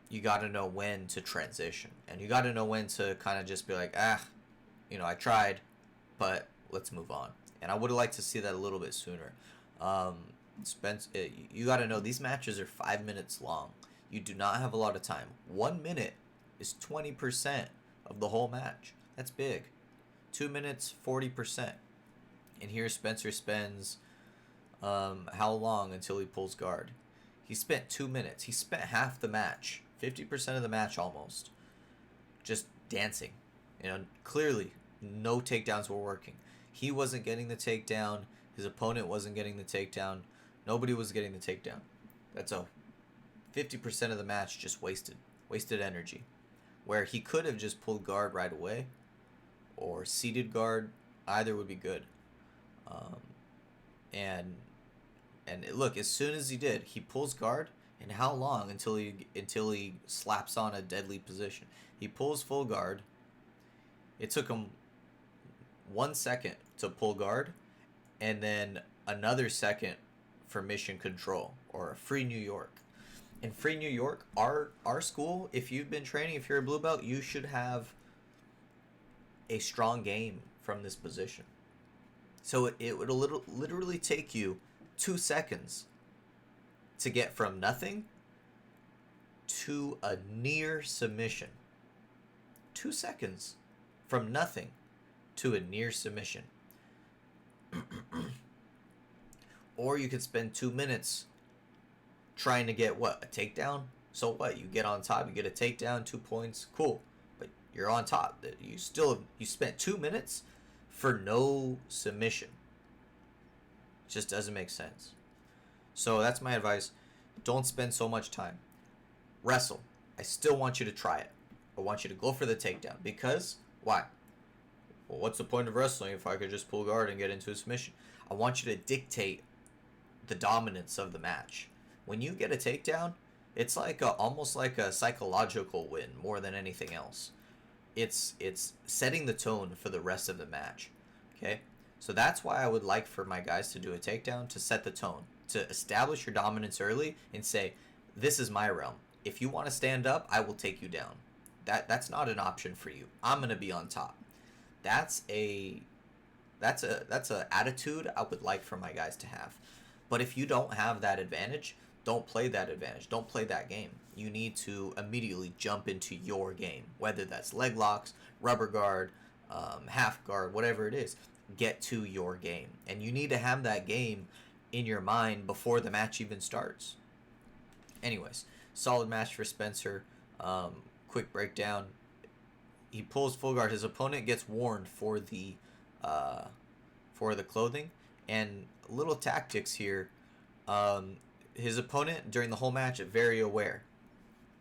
you got to know when to transition, and you got to know when to kind of just be like, I tried, but let's move on. And I would have liked to see that a little bit sooner. Spence, you got to know these matches are 5 minutes long. You do not have a lot of time. 1 minute is 20% of the whole match. That's big. 2 minutes, 40%. And here Spencer spends how long until he pulls guard? He spent 2 minutes. He spent half the match, 50% of the match almost, just dancing. Clearly, no takedowns were working. He wasn't getting the takedown. His opponent wasn't getting the takedown. Nobody was getting the takedown. That's a 50% of the match just wasted energy. Where he could have just pulled guard right away, or seated guard. Either would be good. Um, and look, as soon as he did, he pulls guard. And how long until he slaps on a deadly position? He pulls full guard. It took him 1 second to pull guard, and then another second for mission control or free New York. In free New York, our school, if you've been training, if you're a blue belt, you should have a strong game from this position. So it would literally take you 2 seconds to get from nothing to a near submission. 2 seconds from nothing to a near submission. Or you could spend 2 minutes trying to get a takedown. So what? You get on top, you get a takedown, 2 points, cool. But you're on top. You spent 2 minutes for no submission. It just doesn't make sense. So that's my advice. Don't spend so much time. Wrestle. I still want you to try it. I want you to go for the takedown. Because, why? Well, what's the point of wrestling if I could just pull guard and get into a submission? I want you to dictate the dominance of the match. When you get a takedown, it's almost like a psychological win more than anything else. It's setting the tone for the rest of the match. Okay? So that's why I would like for my guys to do a takedown, to set the tone, to establish your dominance early and say, this is my realm. If you want to stand up, I will take you down. That's not an option for you. I'm going to be on top. That's a attitude I would like for my guys to have. But if you don't have that advantage, don't play that advantage. Don't play that game. You need to immediately jump into your game, whether that's leg locks, rubber guard, half guard, whatever it is. Get to your game. And you need to have that game in your mind before the match even starts. Anyways, solid match for Spencer. Quick breakdown. He pulls full guard. His opponent gets warned for the clothing. And little tactics here. His opponent during the whole match very aware,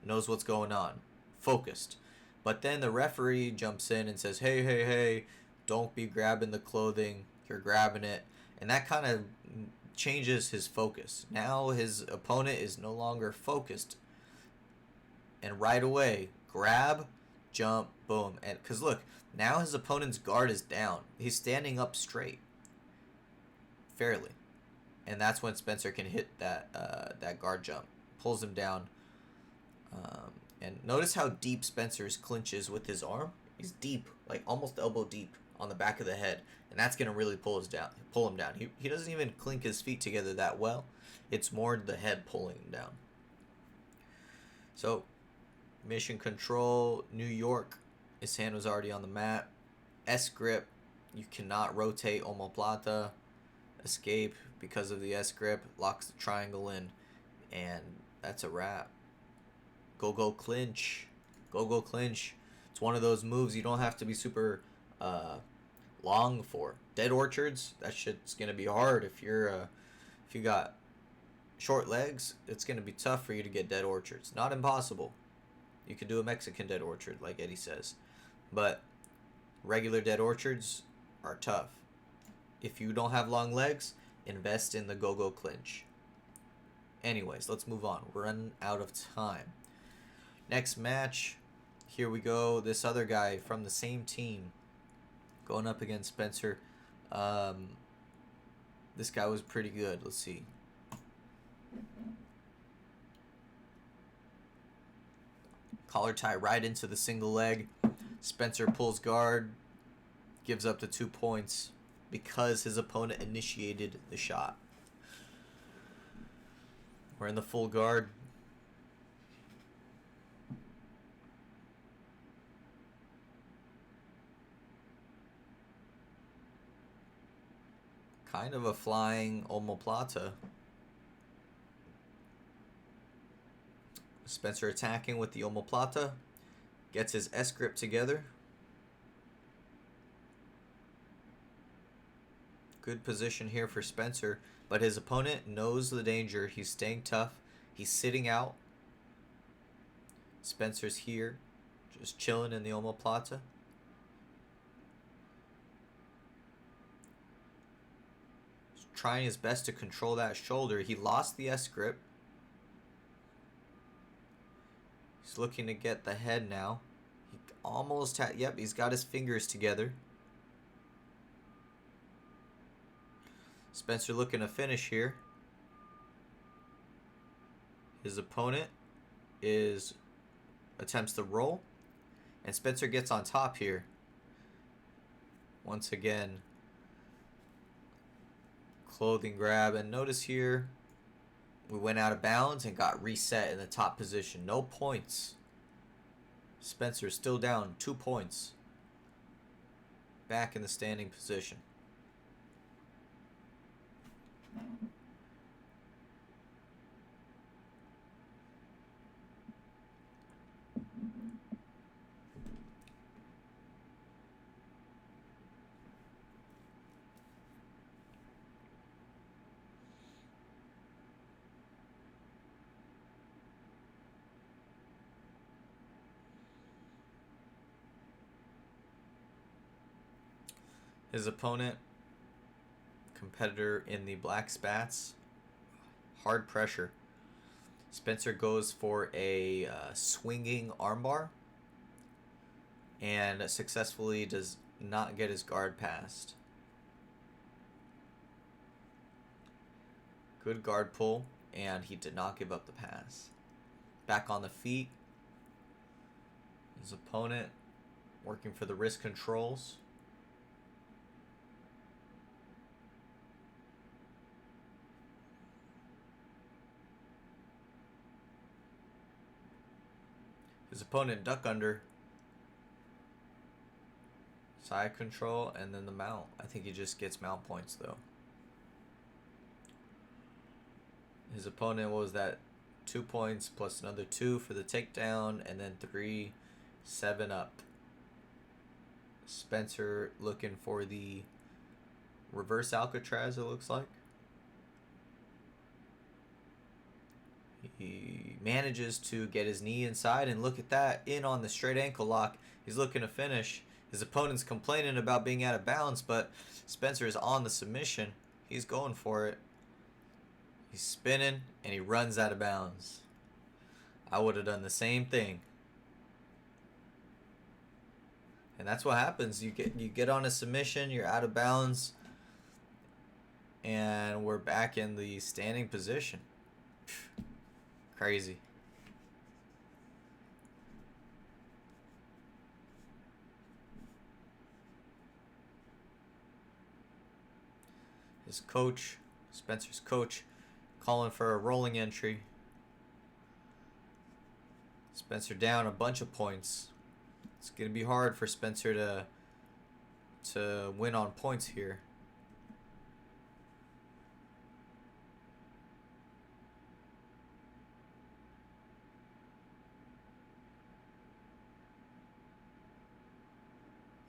knows what's going on, focused. But then the referee jumps in and says, hey, don't be grabbing the clothing. You're grabbing it. And that kind of changes his focus. Now his opponent is no longer focused. And right away, grab, jump, boom. And because look, now his opponent's guard is down. He's standing up straight. Fairly. And that's when Spencer can hit that guard jump. Pulls him down. And notice how deep Spencer's clinches with his arm. He's deep, like almost elbow deep on the back of the head, and that's gonna really pull him down. He doesn't even clink his feet together that well. It's more the head pulling him down. So, mission control, New York. His hand was already on the mat. S grip. You cannot rotate omoplata. Escape because of the S grip. Locks the triangle in, and that's a wrap. Go clinch. Go clinch. It's one of those moves you don't have to be super long for. Dead orchards, that shit's gonna be hard if you got short legs. It's gonna be tough for you to get dead orchards. Not impossible. You could do a Mexican dead orchard, like Eddie says, but regular dead orchards are tough. If you don't have long legs, invest in the go clinch. Anyways, let's move on. We're running out of time. Next match, here we go. This other guy from the same team going up against Spencer. This guy was pretty good. Let's see. Collar tie right into the single leg. Spencer pulls guard, gives up the 2 points because his opponent initiated the shot. We're in the full guard. Kind of a flying omoplata. Spencer attacking with the omoplata. Gets his S grip together. Good position here for Spencer, but his opponent knows the danger. He's staying tough. He's sitting out. Spencer's here, just chilling in the omoplata. He's trying his best to control that shoulder. He lost the S grip. He's looking to get the head now. He almost had, yep, he's got his fingers together. Spencer looking to finish here. His opponent attempts to roll, and Spencer gets on top here. Once again, clothing grab, and notice here we went out of bounds and got reset in the top position. No points. Spencer still down 2 points. Back in the standing position. His opponent, competitor in the black spats, hard pressure. Spencer goes for a swinging armbar and successfully does not get his guard passed. Good guard pull, and he did not give up the pass. Back on the feet. His opponent working for the wrist controls. His opponent duck under, side control, and then the mount. I think he just gets mount points though. His opponent, what was that? 2 points plus another 2 for the takedown, and then 3, 7 up. Spencer looking for the reverse Alcatraz, it looks like. He manages to get his knee inside, and look at that, in on the straight ankle lock. He's looking to finish. His opponent's complaining about being out of balance, but Spencer is on the submission. He's going for it. He's spinning, and he runs out of bounds. I would have done the same thing. And that's what happens. You get on a submission, you're out of bounds, and we're back in the standing position. Crazy. His coach, Spencer's coach, calling for a rolling entry. Spencer down a bunch of points. It's going to be hard for Spencer to win on points here.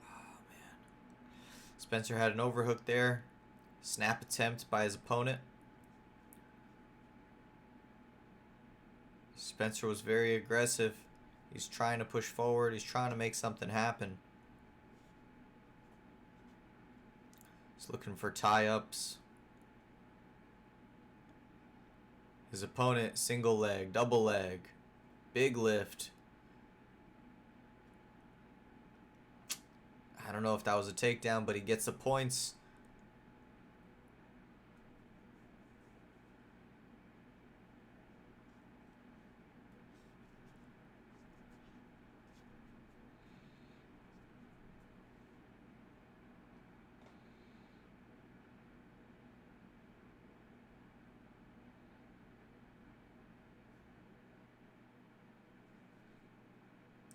Oh man. Spencer had an overhook there. Snap attempt by his opponent. Spencer was very aggressive. He's trying to push forward. He's trying to make something happen. He's looking for tie-ups. His opponent, single leg, double leg, big lift. I don't know if that was a takedown, but he gets the points.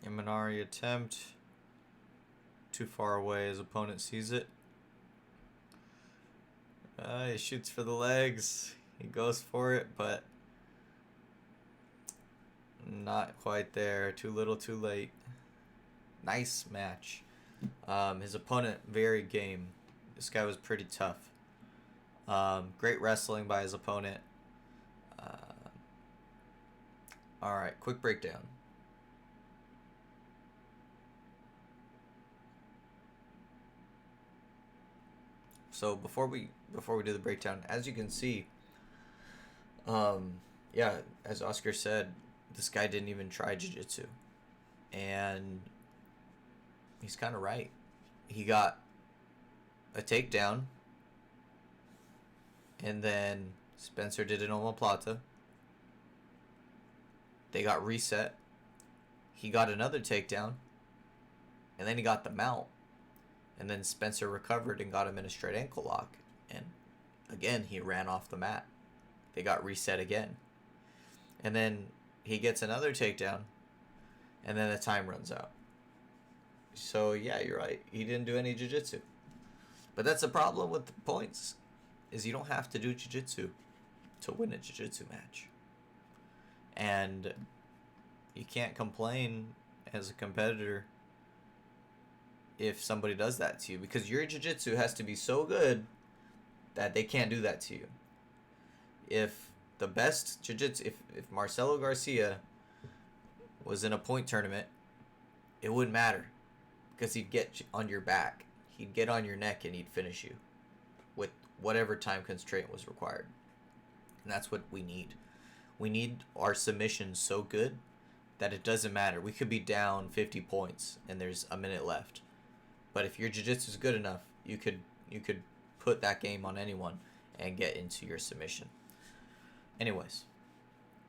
Imanari attempt. Too far away. His opponent sees it. He shoots for the legs. He goes for it, but not quite there. Too little, too late. Nice match. His opponent, very game. This guy was pretty tough. Great wrestling by his opponent. Alright, quick breakdown. So before we do the breakdown, as you can see, yeah, as Oscar said, this guy didn't even try jiu-jitsu, and he's kind of right. He got a takedown, and then Spencer did an omoplata. They got reset. He got another takedown, and then he got the mount. And then Spencer recovered and got him in a straight ankle lock. And again, he ran off the mat. They got reset again. And then he gets another takedown. And then the time runs out. So, yeah, you're right. He didn't do any jiu-jitsu. But that's the problem with the points, is you don't have to do jiu-jitsu to win a jiu-jitsu match. And you can't complain as a competitor if somebody does that to you, because your jiu-jitsu has to be so good that they can't do that to you. If the best jiu-jitsu, if Marcelo Garcia was in a point tournament, it wouldn't matter, because he'd get on your back, he'd get on your neck, and he'd finish you with whatever time constraint was required. And that's what we need. We need our submissions so good that it doesn't matter. We could be down 50 points and there's a minute left. But if your jiu-jitsu is good enough, you could put that game on anyone and get into your submission. Anyways,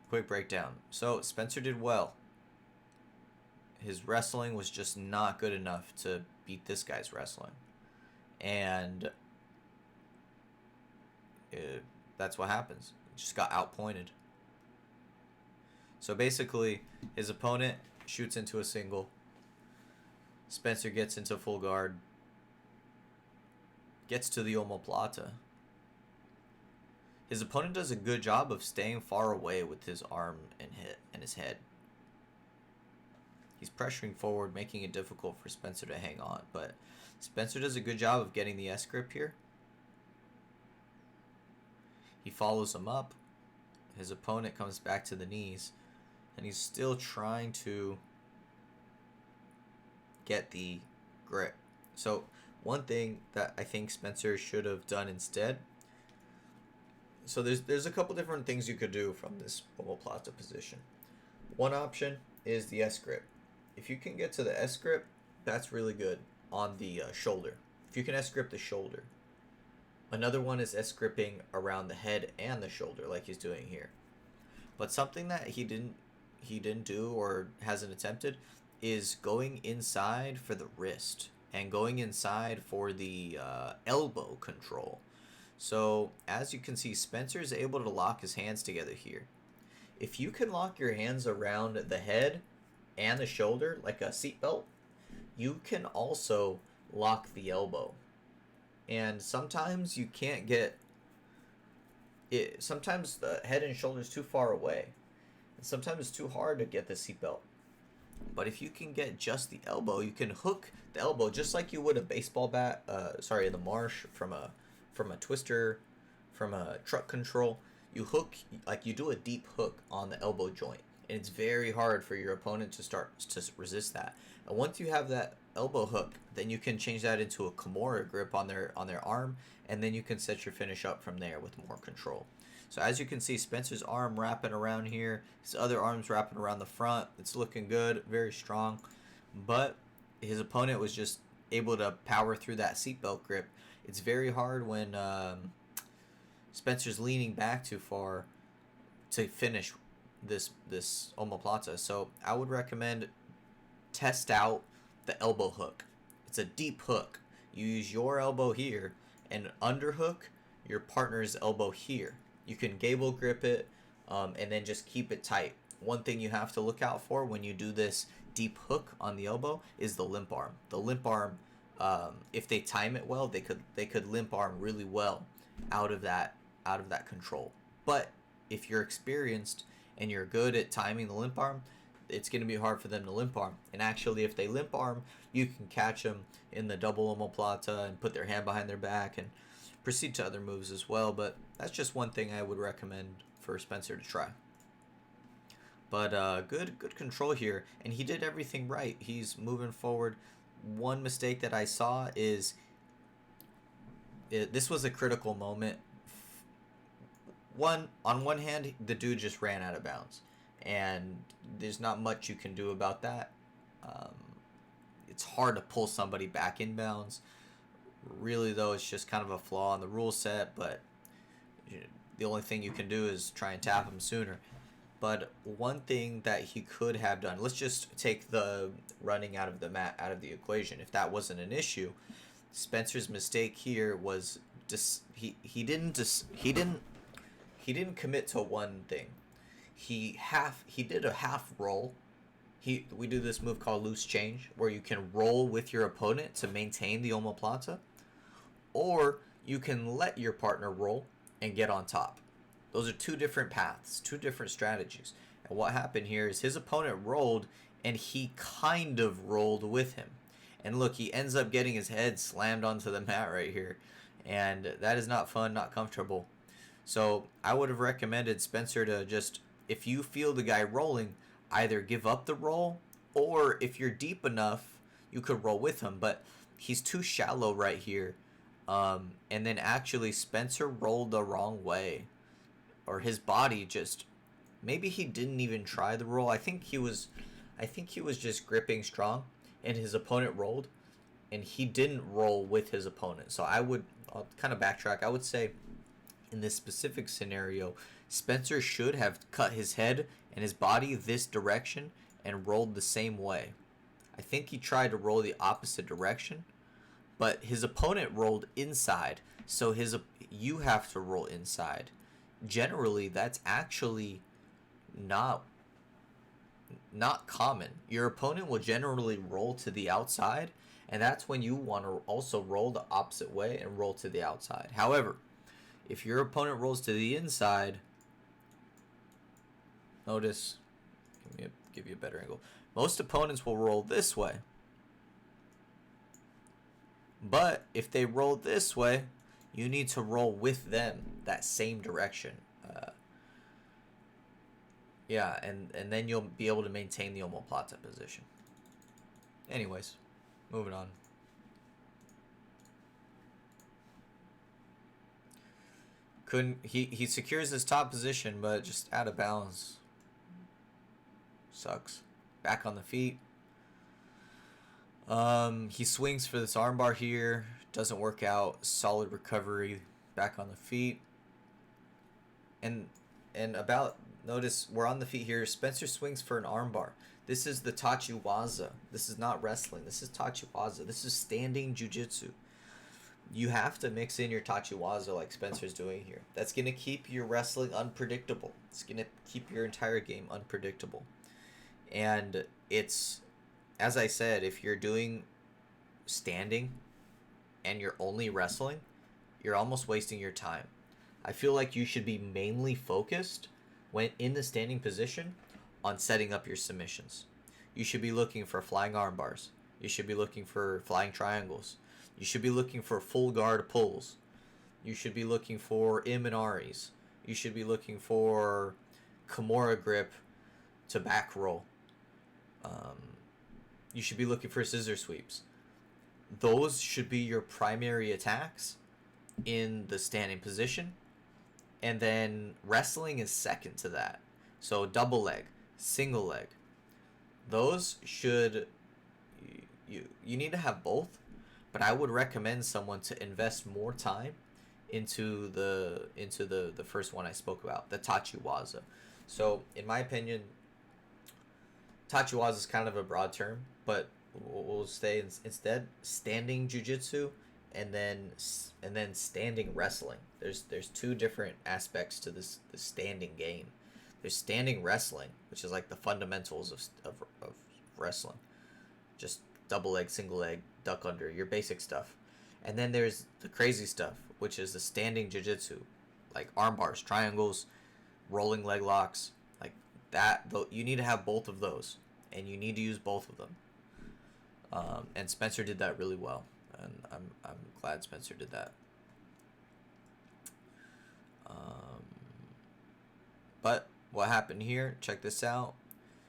quick breakdown. So Spencer did well. His wrestling was just not good enough to beat this guy's wrestling. And that's what happens. He just got outpointed. So basically, his opponent shoots into a single. Spencer gets into full guard. Gets to the omoplata. His opponent does a good job of staying far away with his arm and his head. He's pressuring forward, making it difficult for Spencer to hang on. But Spencer does a good job of getting the S-grip here. He follows him up. His opponent comes back to the knees. And he's still trying to get the grip. So one thing that I think Spencer should have done instead. So there's a couple different things you could do from this omoplata position. One option is the S-grip. If you can get to the S-grip, that's really good on the shoulder. If you can S-grip the shoulder. Another one is S-gripping around the head and the shoulder like he's doing here. But something that he didn't do or hasn't attempted is going inside for the wrist and going inside for the elbow control. So as you can see, Spencer is able to lock his hands together here. If you can lock your hands around the head and the shoulder like a seatbelt, you can also lock the elbow. And sometimes you can't get it. Sometimes the head and shoulder is too far away. And sometimes it's too hard to get the seatbelt. But if you can get just the elbow, you can hook the elbow just like you would a baseball bat. The marsh from a twister, from a truck control. You hook like you do a deep hook on the elbow joint, and it's very hard for your opponent to start to resist that. And once you have that elbow hook, then you can change that into a Kimura grip on their arm, and then you can set your finish up from there with more control. So as you can see, Spencer's arm wrapping around here, his other arm's wrapping around the front. It's looking good, very strong. But his opponent was just able to power through that seatbelt grip. It's very hard when Spencer's leaning back too far to finish this omoplata. So I would recommend test out the elbow hook. It's a deep hook. You use your elbow here and underhook your partner's elbow here. You can gable grip it and then just keep it tight. One thing you have to look out for when you do this deep hook on the elbow is the limp arm. The limp arm, if they time it well, they could limp arm really well out of that control. But if you're experienced and you're good at timing the limp arm, it's going to be hard for them to limp arm. And actually, if they limp arm, you can catch them in the double omoplata and put their hand behind their back and proceed to other moves as well. But that's just one thing I would recommend for Spencer to try. But good control here, and he did everything right. He's moving forward. One mistake that I saw is this was a critical moment. On one hand, the dude just ran out of bounds, and there's not much you can do about that. It's hard to pull somebody back in bounds. Really, though, it's just kind of a flaw in the rule set, but the only thing you can do is try and tap him sooner. But one thing that he could have done, let's just take the running out of the mat out of the equation. If that wasn't an issue, Spencer's mistake here was he didn't commit to one thing. He did a half roll. We do this move called loose change, where you can roll with your opponent to maintain the omoplata, or you can let your partner roll and get on top. Those are two different paths, two different strategies. And what happened here is his opponent rolled, and he kind of rolled with him. And look, he ends up getting his head slammed onto the mat right here. And that is not fun, not comfortable. So I would have recommended Spencer to just, if you feel the guy rolling, either give up the roll, or if you're deep enough, you could roll with him. But he's too shallow right here. And then actually Spencer rolled the wrong way. Or his body just, maybe he didn't even try the roll. I think he was just gripping strong, and his opponent rolled, and he didn't roll with his opponent. So I'll kind of backtrack. I would say in this specific scenario, Spencer should have cut his head and his body this direction and rolled the same way. I think he tried to roll the opposite direction, but his opponent rolled inside, so you have to roll inside. Generally, that's actually not common. Your opponent will generally roll to the outside, and that's when you want to also roll the opposite way and roll to the outside. However, if your opponent rolls to the inside, notice, give you a better angle. Most opponents will roll this way. But if they roll this way, you need to roll with them that same direction. And then you'll be able to maintain the omoplata position. Anyways, moving on. He secures his top position, but just out of balance. Sucks. Back on the feet. He swings for this armbar here. Doesn't work out. Solid recovery. Back on the feet. And notice we're on the feet here. Spencer swings for an armbar. This is the tachiwaza. This is not wrestling. This is tachiwaza. This is standing jiu-jitsu. You have to mix in your Tachiwaza like Spencer's doing here. That's going to keep your wrestling unpredictable. It's going to keep your entire game unpredictable. And it's, as I said, if you're doing standing and you're only wrestling, you're almost wasting your time. I feel like you should be mainly focused when in the standing position on setting up your submissions. You should be looking for flying arm bars. You should be looking for flying triangles. You should be looking for full guard pulls. You should be looking for Iminaris. You should be looking for Kimura grip to back roll. You should be looking for scissor sweeps. Those should be your primary attacks in the standing position. And then wrestling is second to that. So double leg, single leg. Those should... You need to have both. But I would recommend someone to invest more time into the first one I spoke about, the Tachiwaza. So in my opinion, Tachiwaza is kind of a broad term, but we'll say instead standing jiu-jitsu and then standing wrestling. There's two different aspects to the standing game. There's standing wrestling, which is like the fundamentals of wrestling. Just double leg, single leg, duck under, your basic stuff. And then there's the crazy stuff, which is the standing jiu-jitsu, like arm bars, triangles, rolling leg locks, like that. You need to have both of those, and you need to use both of them. And Spencer did that really well, and I'm glad Spencer did that. But what happened here? Check this out.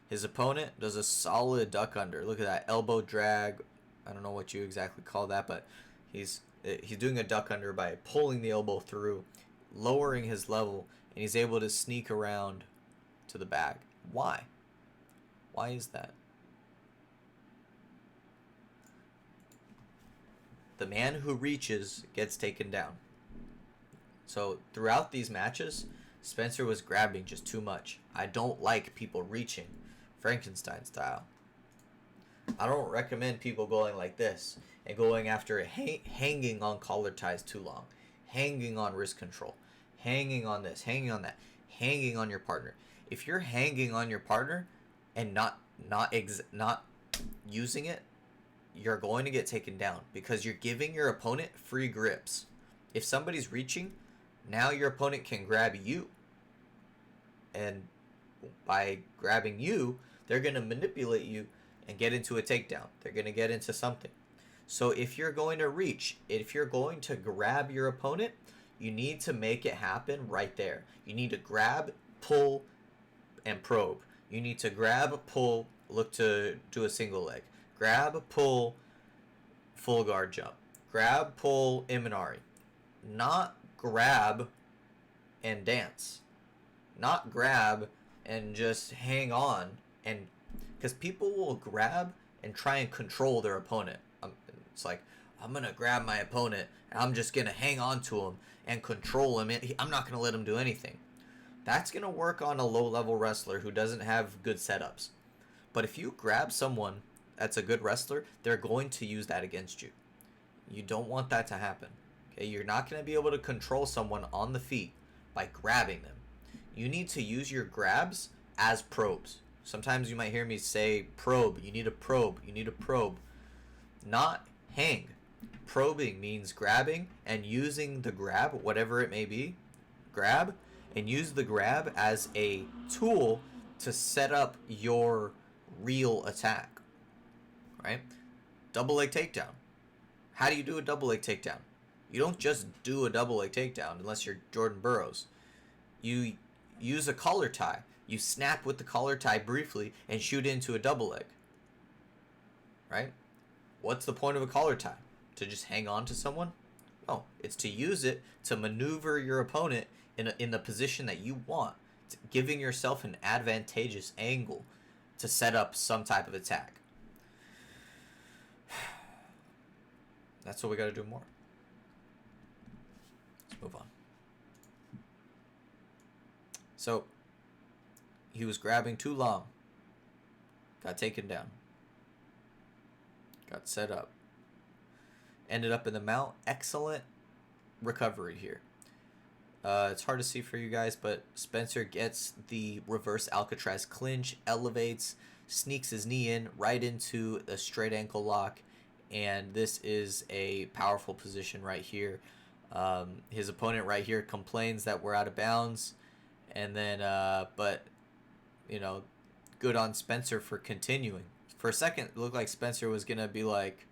His opponent does a solid duck under. Look at that elbow drag. I don't know what you exactly call that, but he's doing a duck under by pulling the elbow through, lowering his level, and he's able to sneak around to the bag. Why? Why is that? The man who reaches gets taken down. So throughout these matches, Spencer was grabbing just too much. I don't like people reaching Frankenstein style. I don't recommend people going like this and going after hanging on collar ties too long, hanging on wrist control, hanging on this, hanging on that, hanging on your partner. If you're hanging on your partner and not using it, you're going to get taken down because you're giving your opponent free grips. If somebody's reaching, now your opponent can grab you. And by grabbing you, they're going to manipulate you and get into a takedown. They're going to get into something. So if you're going to reach, if you're going to grab your opponent, you need to make it happen right there. You need to grab, pull, and probe. You need to grab, pull, look to do a single leg. Grab, pull, full guard jump. Grab, pull, Iminari. Not grab and dance. Not grab and just hang on, and because people will grab and try and control their opponent. It's like, I'm going to grab my opponent and I'm just going to hang on to him and control him. I'm not going to let him do anything. That's going to work on a low-level wrestler who doesn't have good setups. But if you grab someone that's a good wrestler, they're going to use that against you. You don't want that to happen. Okay? You're not going to be able to control someone on the feet by grabbing them. You need to use your grabs as probes. Sometimes you might hear me say probe. You need a probe. You need a probe. Not hang. Probing means grabbing and using the grab, whatever it may be, grab, and use the grab as a tool to set up your real attack. Right? Double leg takedown. How do you do a double leg takedown? You don't just do a double leg takedown unless you're Jordan Burroughs. You use a collar tie. You snap with the collar tie briefly and shoot into a double leg. Right? What's the point of a collar tie? To just hang on to someone? No, it's to use it to maneuver your opponent in the position that you want, giving yourself an advantageous angle to set up some type of attack. That's what we got to do more. Let's move on. So, he was grabbing too long. Got taken down. Got set up. ended up in the mount. Excellent recovery here. It's hard to see for you guys, but Spencer gets the reverse Alcatraz clinch, elevates, sneaks his knee in right into a straight ankle lock, and this is a powerful position right here. His opponent right here complains that we're out of bounds, and then, but, you know, good on Spencer for continuing. For a second, it looked like Spencer was going to be like,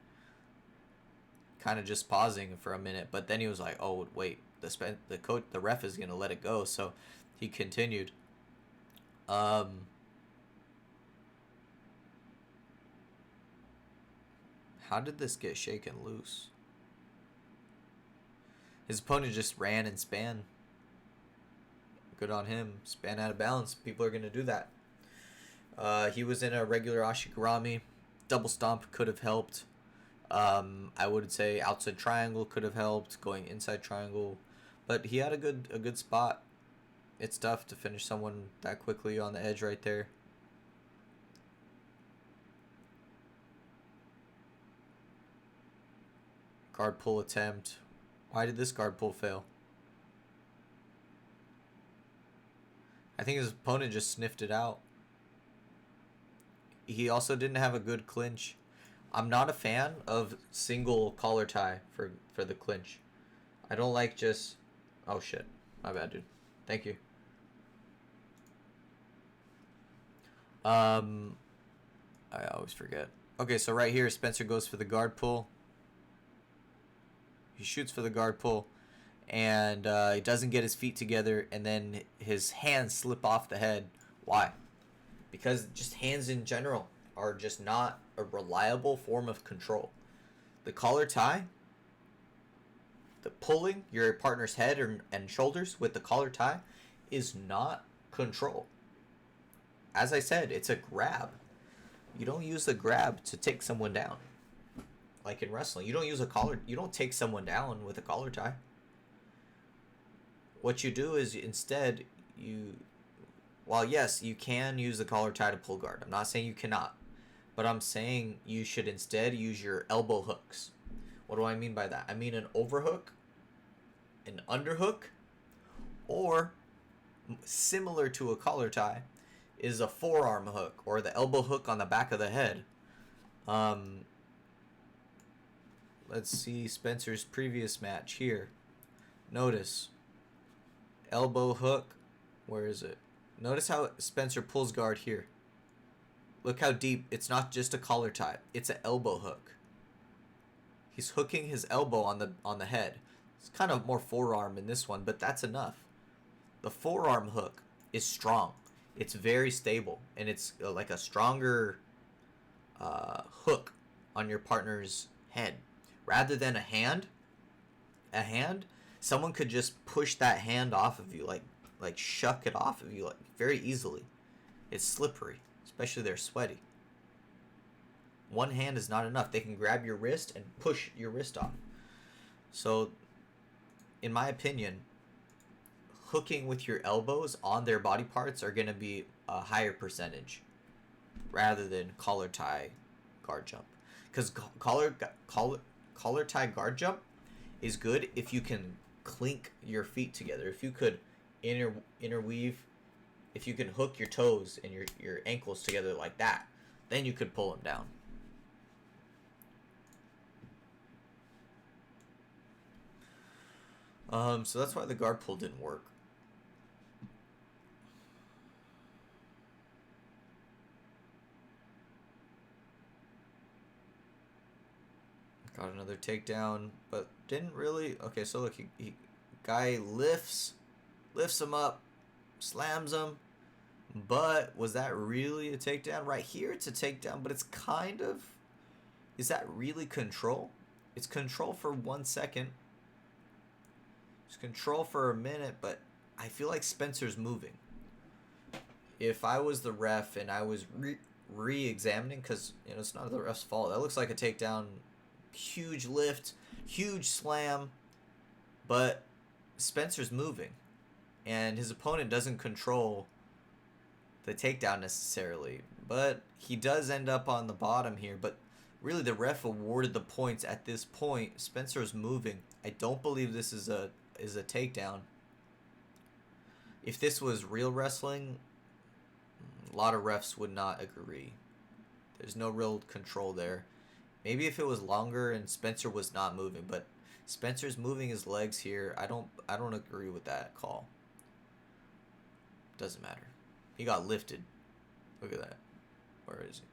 kind of just pausing for a minute, but then he was like, oh, wait, the ref is going to let it go, so he continued. How did this get shaken loose? His opponent just ran and span. Good on him. Span out of balance. People are going to do that. He was in a regular Ashigarami. Double stomp could have helped. I would say outside triangle could have helped. Going inside triangle. But he had a good spot. It's tough to finish someone that quickly on the edge right there. Guard pull attempt. Why did this guard pull fail? I think his opponent just sniffed it out. He also didn't have a good clinch. I'm not a fan of single collar tie for the clinch. I don't like just... Oh shit. My bad, dude. Thank you. I always forget. Okay, so right here, Spencer goes for the guard pull. He shoots for the guard pull, and he doesn't get his feet together, and then his hands slip off the head. Why? Because just hands in general are just not a reliable form of control. The collar tie, the pulling your partner's head and shoulders with the collar tie is not control. As I said, it's a grab. You don't use the grab to take someone down. Like in wrestling, you don't use a collar. You don't take someone down with a collar tie. What you do is instead while yes, you can use the collar tie to pull guard. I'm not saying you cannot, but I'm saying you should instead use your elbow hooks. What do I mean by that? I mean an overhook, an underhook, or similar to a collar tie is a forearm hook or the elbow hook on the back of the head. Let's see Spencer's previous match here. Notice elbow hook. Where is it? Notice how Spencer pulls guard here. Look how deep. It's not just a collar tie. It's an elbow hook. He's hooking his elbow on the head. It's kind of more forearm in this one, but that's enough. The forearm hook is strong. It's very stable, and it's like a stronger hook on your partner's head. Rather than a hand, someone could just push that hand off of you, like shuck it off of you like very easily. It's slippery, especially they're sweaty. One hand is not enough. They can grab your wrist and push your wrist off. So, in my opinion, hooking with your elbows on their body parts are going to be a higher percentage rather than collar tie guard jump. Because collar tie guard jump is good if you can clink your feet together. If you could interweave, if you can hook your toes and your ankles together like that, then you could pull them down. So that's why the guard pull didn't work. Got another takedown, but didn't really. Okay, so look, guy lifts him up, slams him, but was that really a takedown? Right here, it's a takedown, but it's kind of. Is that really control? It's control for 1 second. It's control for a minute, but I feel like Spencer's moving. If I was the ref and I was re-examining, because it's not the ref's fault. That looks like a takedown. Huge lift, huge slam, but Spencer's moving, and his opponent doesn't control the takedown necessarily, but he does end up on the bottom here. But Really, the ref awarded the points at this point. Spencer's moving. I don't believe this is a takedown. If this was real wrestling, a lot of refs would not agree. There's no real control there. Maybe if it was longer and Spencer was not moving, but Spencer's moving his legs here. I don't agree with that call. Doesn't matter. He got lifted. Look at that. Where is he?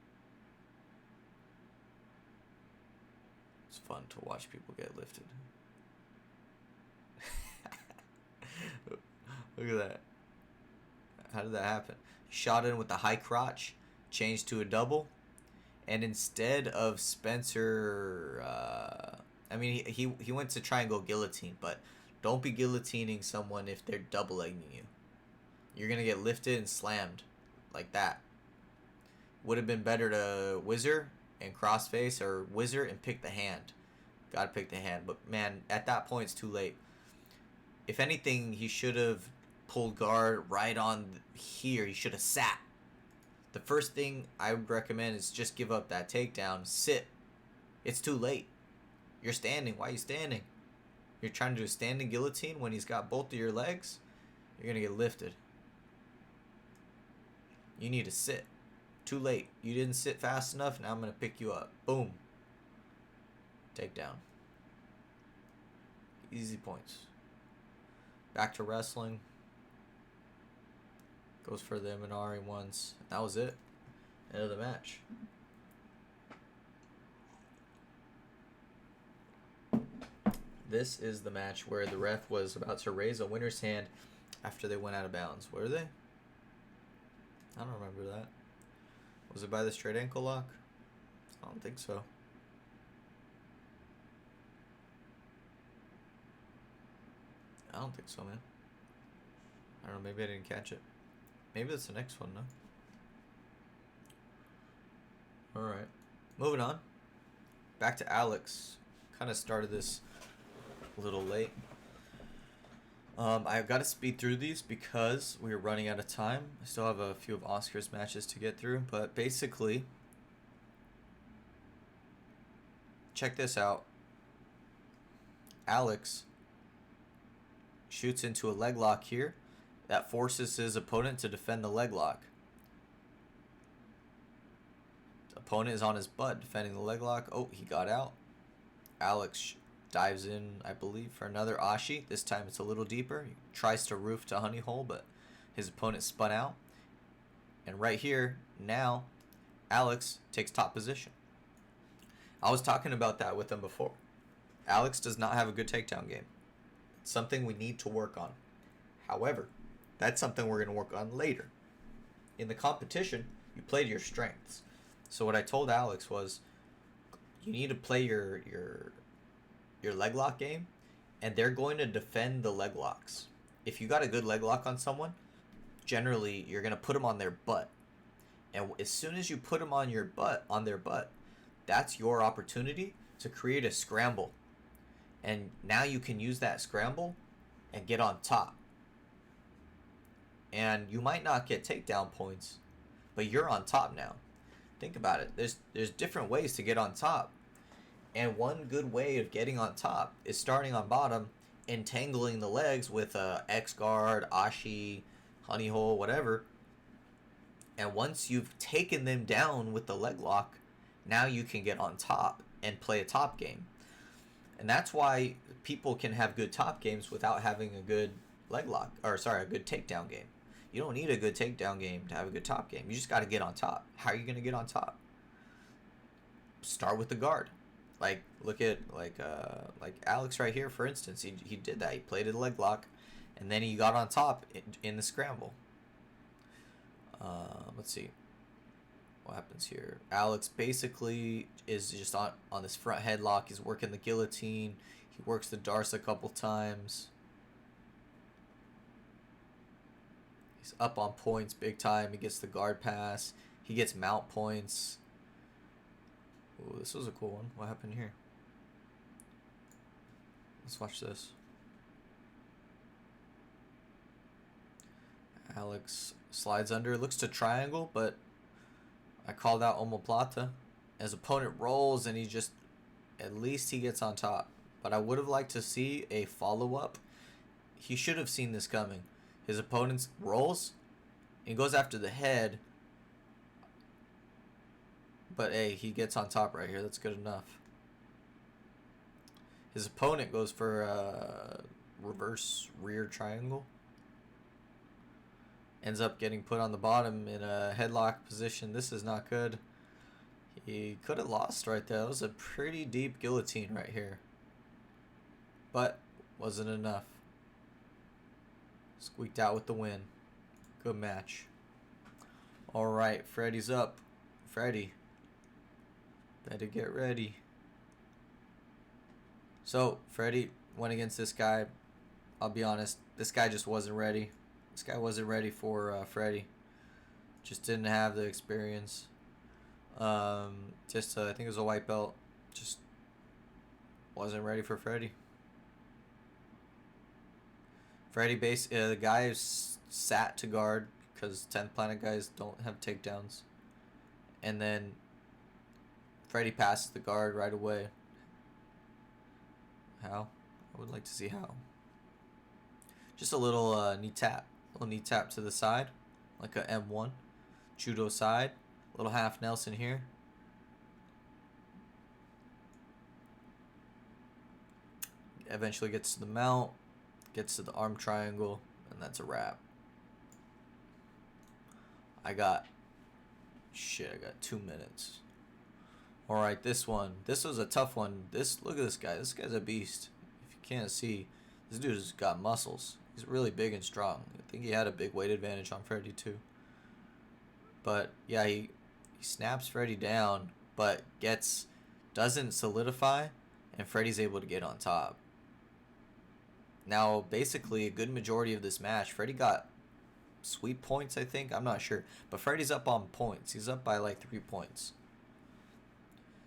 It's fun to watch people get lifted. Look at that. How did that happen? He shot in with the high crotch, changed to a double, and instead of Spencer, I mean, he went to try and go guillotine, but don't be guillotining someone if they're double legging you. You're going to get lifted and slammed like that. Would have been better to whizzer and crossface or whizzer and pick the hand. Got to pick the hand. But, man, at that point, it's too late. If anything, he should have pulled guard right on here. He should have sat. The first thing I would recommend is just give up that takedown. Sit. It's too late. You're standing. Why are you standing? You're trying to do a standing guillotine when he's got both of your legs? You're going to get lifted. You need to sit. Too late. You didn't sit fast enough. Now I'm going to pick you up. Boom. Takedown. Easy points. Back to wrestling. Goes for the Minari once. That was it. End of the match. This is the match where the ref was about to raise a winner's hand after they went out of bounds. Were they? I don't remember that. Was it by the straight ankle lock? I don't think so. I don't think so, man. I don't know. Maybe I didn't catch it. Maybe that's the next one, no? Alright. Moving on. Back to Alex. Kind of started this a little late. I've got to speed through these because we're running out of time. I still have a few of Oscar's matches to get through. But basically, check this out. Alex shoots into a leg lock here. That forces his opponent to defend the leg lock. The opponent is on his butt defending the leg lock. Oh, he got out. Alex dives in, I believe, for another Ashi. This time it's a little deeper. He tries to roof to honey hole, but his opponent spun out. And right here, now, Alex takes top position. I was talking about that with him before. Alex does not have a good takedown game. It's something we need to work on. However, that's something we're going to work on later. In the competition, you play to your strengths. So what I told Alex was, you need to play your leg lock game, and they're going to defend the leg locks. If you got a good leg lock on someone, generally you're going to put them on their butt. And as soon as you put them on their butt, that's your opportunity to create a scramble. And now you can use that scramble and get on top. And you might not get takedown points, but you're on top now. Think about it. There's different ways to get on top. And one good way of getting on top is starting on bottom, entangling the legs with a X guard, Ashi, honey hole, whatever. And once you've taken them down with the leg lock, now you can get on top and play a top game. And that's why people can have good top games without having a good a good takedown game. You don't need a good takedown game to have a good top game. You just got to get on top. How are you going to get on top? Start with the guard. Like, look at like Alex right here, for instance. He did that. He played a leg lock, and then he got on top in the scramble. Let's see what happens here. Alex basically is just on this front headlock. He's working the guillotine. He works the darce a couple times. He's up on points big time. He gets the guard pass. He gets mount points. Ooh, this was a cool one. What happened here? Let's watch this. Alex slides under. Looks to triangle, but I called out omoplata. His opponent rolls and he just, at least he gets on top. But I would have liked to see a follow-up. He should have seen this coming. His opponent rolls, he goes after the head. But hey, he gets on top right here. That's good enough. His opponent goes for a reverse rear triangle. Ends up getting put on the bottom in a headlock position. This is not good. He could have lost right there. That was a pretty deep guillotine right here. But wasn't enough. Squeaked out with the win. Good match. Alright, Freddy's up. Freddy, better get ready. So, Freddy went against this guy. I'll be honest, this guy just wasn't ready. This guy wasn't ready for Freddy. Just didn't have the experience. I think it was a white belt. Just wasn't ready for Freddy. Freddy the guy sat to guard because 10th Planet guys don't have takedowns. And then Freddy passes the guard right away. How? I would like to see how. Just a little knee tap. A little knee tap to the side. Like a M1. Judo side. Little half Nelson here. Eventually gets to the mount. Gets to the arm triangle. And that's a wrap. I got 2 minutes. Alright, this one. This was a tough one. Look at this guy. This guy's a beast. If you can't see, this dude's got muscles. He's really big and strong. I think he had a big weight advantage on Freddy too. But yeah, he snaps Freddy down, but doesn't solidify, and Freddy's able to get on top. Now, basically, a good majority of this match, Freddy got sweep points, I think. I'm not sure. But Freddy's up on points. He's up by like 3 points.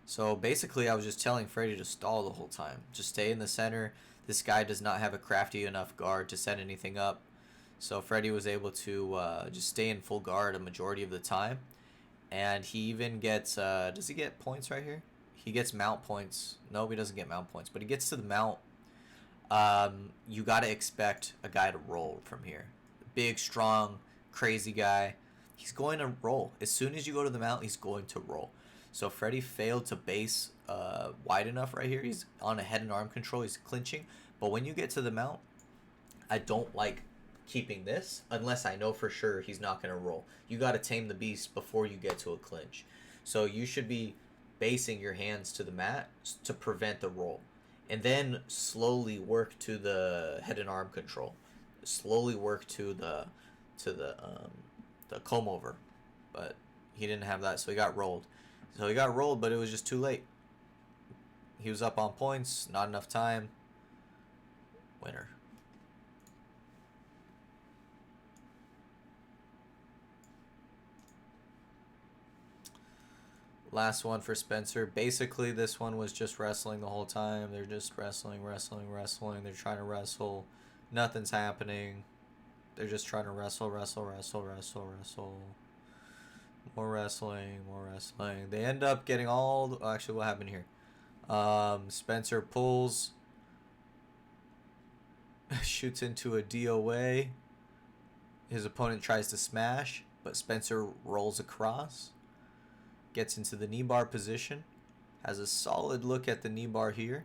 So basically, I was just telling Freddy to stall the whole time. Just stay in the center. This guy does not have a crafty enough guard to set anything up. So Freddy was able to just stay in full guard a majority of the time. And he even gets, does he get points right here? He gets mount points. No, he doesn't get mount points. But he gets to the mount. You got to expect a guy to roll from here. Big, strong, crazy guy. He's going to roll. As soon as you go to the mount, he's going to roll. So Freddy failed to base wide enough right here. He's on a head and arm control. He's clinching. But when you get to the mount, I don't like keeping this unless I know for sure he's not going to roll. You got to tame the beast before you get to a clinch. So you should be basing your hands to the mat to prevent the roll. And then slowly work to the head and arm control. Slowly work to the comb over. But he didn't have that, so he got rolled. But it was just too late. He was up on points, not enough time. Winner. Last one for Spencer. Basically, this one was just wrestling the whole time. They're just wrestling. They're trying to wrestle. Nothing's happening. They're just trying to wrestle. More wrestling. They end up getting actually, what happened here? Spencer pulls. Shoots into a DOA. His opponent tries to smash, but Spencer rolls across. Gets into the knee bar position. Has a solid look at the knee bar here.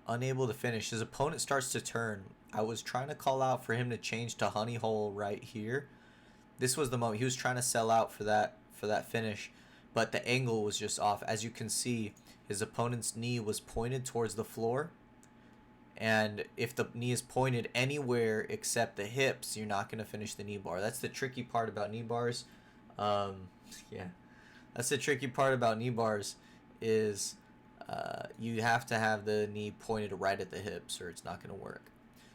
Unable to finish. His opponent starts to turn. I was trying to call out for him to change to honey hole right here. This was the moment. He was trying to sell out for that finish. But the angle was just off. As you can see, his opponent's knee was pointed towards the floor. And if the knee is pointed anywhere except the hips, you're not going to finish the knee bar. That's the tricky part about knee bars. That's the tricky part about knee bars is you have to have the knee pointed right at the hips or it's not going to work.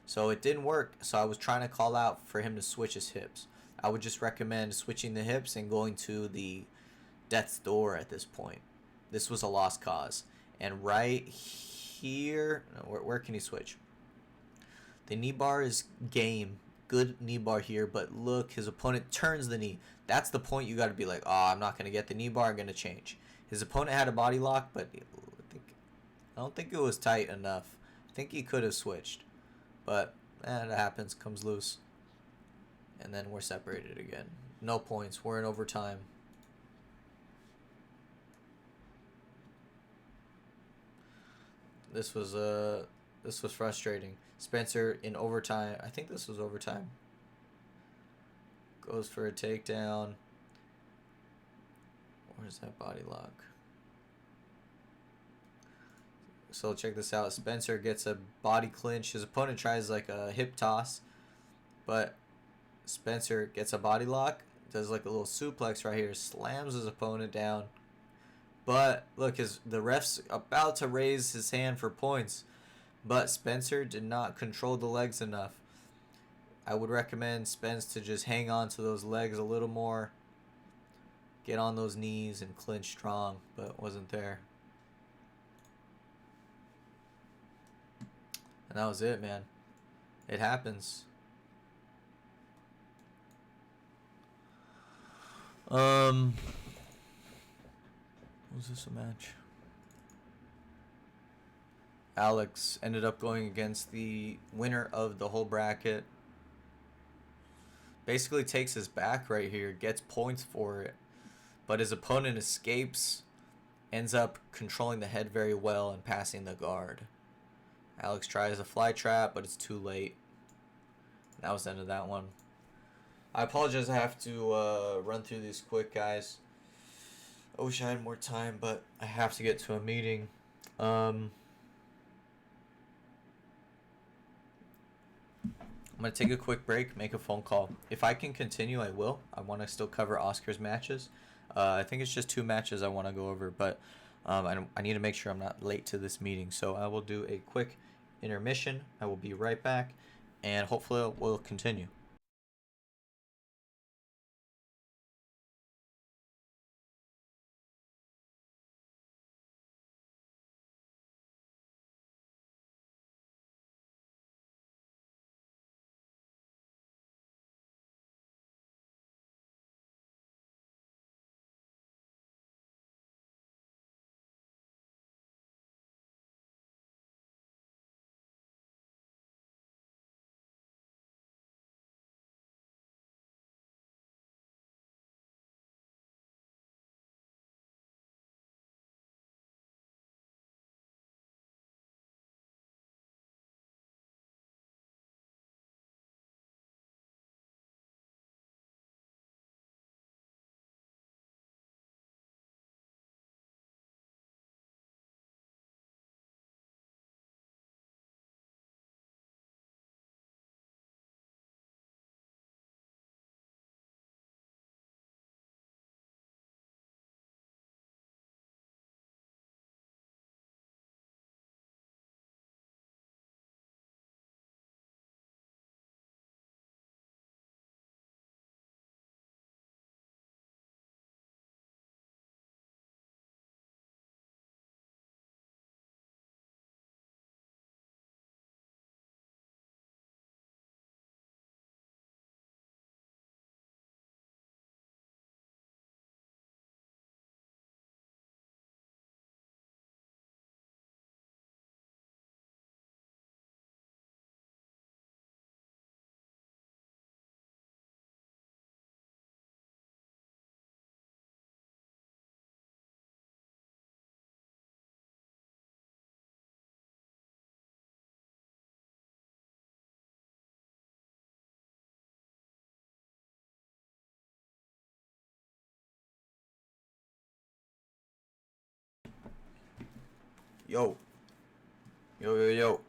So it didn't work. So I was trying to call out for him to switch his hips. I would just recommend switching the hips and going to the death's door at this point. This was a lost cause. And right here, where can he switch? The knee bar is game Good knee bar here, but look, his opponent turns the knee. That's the point you got to be like, oh, I'm not going to get the knee bar, I'm going to change. His opponent had a body lock, but I don't think it was tight enough. I think he could have switched. But, that happens, comes loose. And then we're separated again. No points, we're in overtime. This was frustrating. Spencer in overtime. I think this was overtime. Goes for a takedown. Where's that body lock? So check this out. Spencer gets a body clinch. His opponent tries like a hip toss, but Spencer gets a body lock. Does like a little suplex right here. Slams his opponent down. But look, the ref's about to raise his hand for points, but Spencer did not control the legs enough. I would recommend Spence to just hang on to those legs a little more, get on those knees and clinch strong, but wasn't there. And that was it, man. It happens. Was this a match? Alex ended up going against the winner of the whole bracket. Basically takes his back right here, gets points for it, but his opponent escapes, ends up controlling the head very well and passing the guard. Alex tries a fly trap, but it's too late. That was the end of that one. I apologize, I have to run through these quick, guys. I wish I had more time, but I have to get to a meeting. I'm going to take a quick break, make a phone call. If I can continue, I will. I want to still cover Oscar's matches. I think it's just 2 matches I want to go over, but I need to make sure I'm not late to this meeting. So I will do a quick intermission. I will be right back, and hopefully we'll continue. Yo. Yo, yo, yo.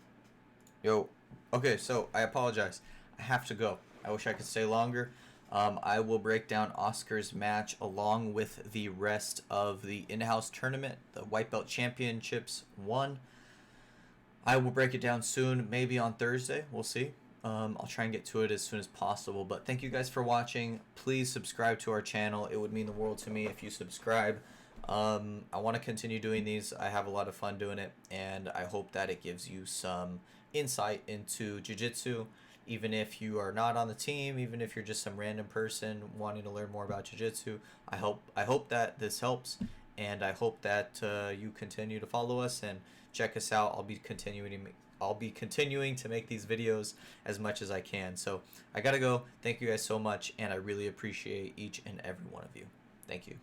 Yo. Okay, so I apologize. I have to go. I wish I could stay longer. I will break down Oscar's match along with the rest of the in-house tournament, the White Belt Championships 1. I will break it down soon, maybe on Thursday. We'll see. I'll try and get to it as soon as possible. But thank you guys for watching. Please subscribe to our channel. It would mean the world to me if you subscribe. I want to continue doing these. I have a lot of fun doing it, and I hope that it gives you some insight into jiu-jitsu even if you are not on the team, even if you're just some random person wanting to learn more about jiu-jitsu. I hope that this helps, and I hope that you continue to follow us and check us out. I'll be continuing to make these videos as much as I can. So I gotta go. Thank you guys so much, and I really appreciate each and every one of you. Thank you.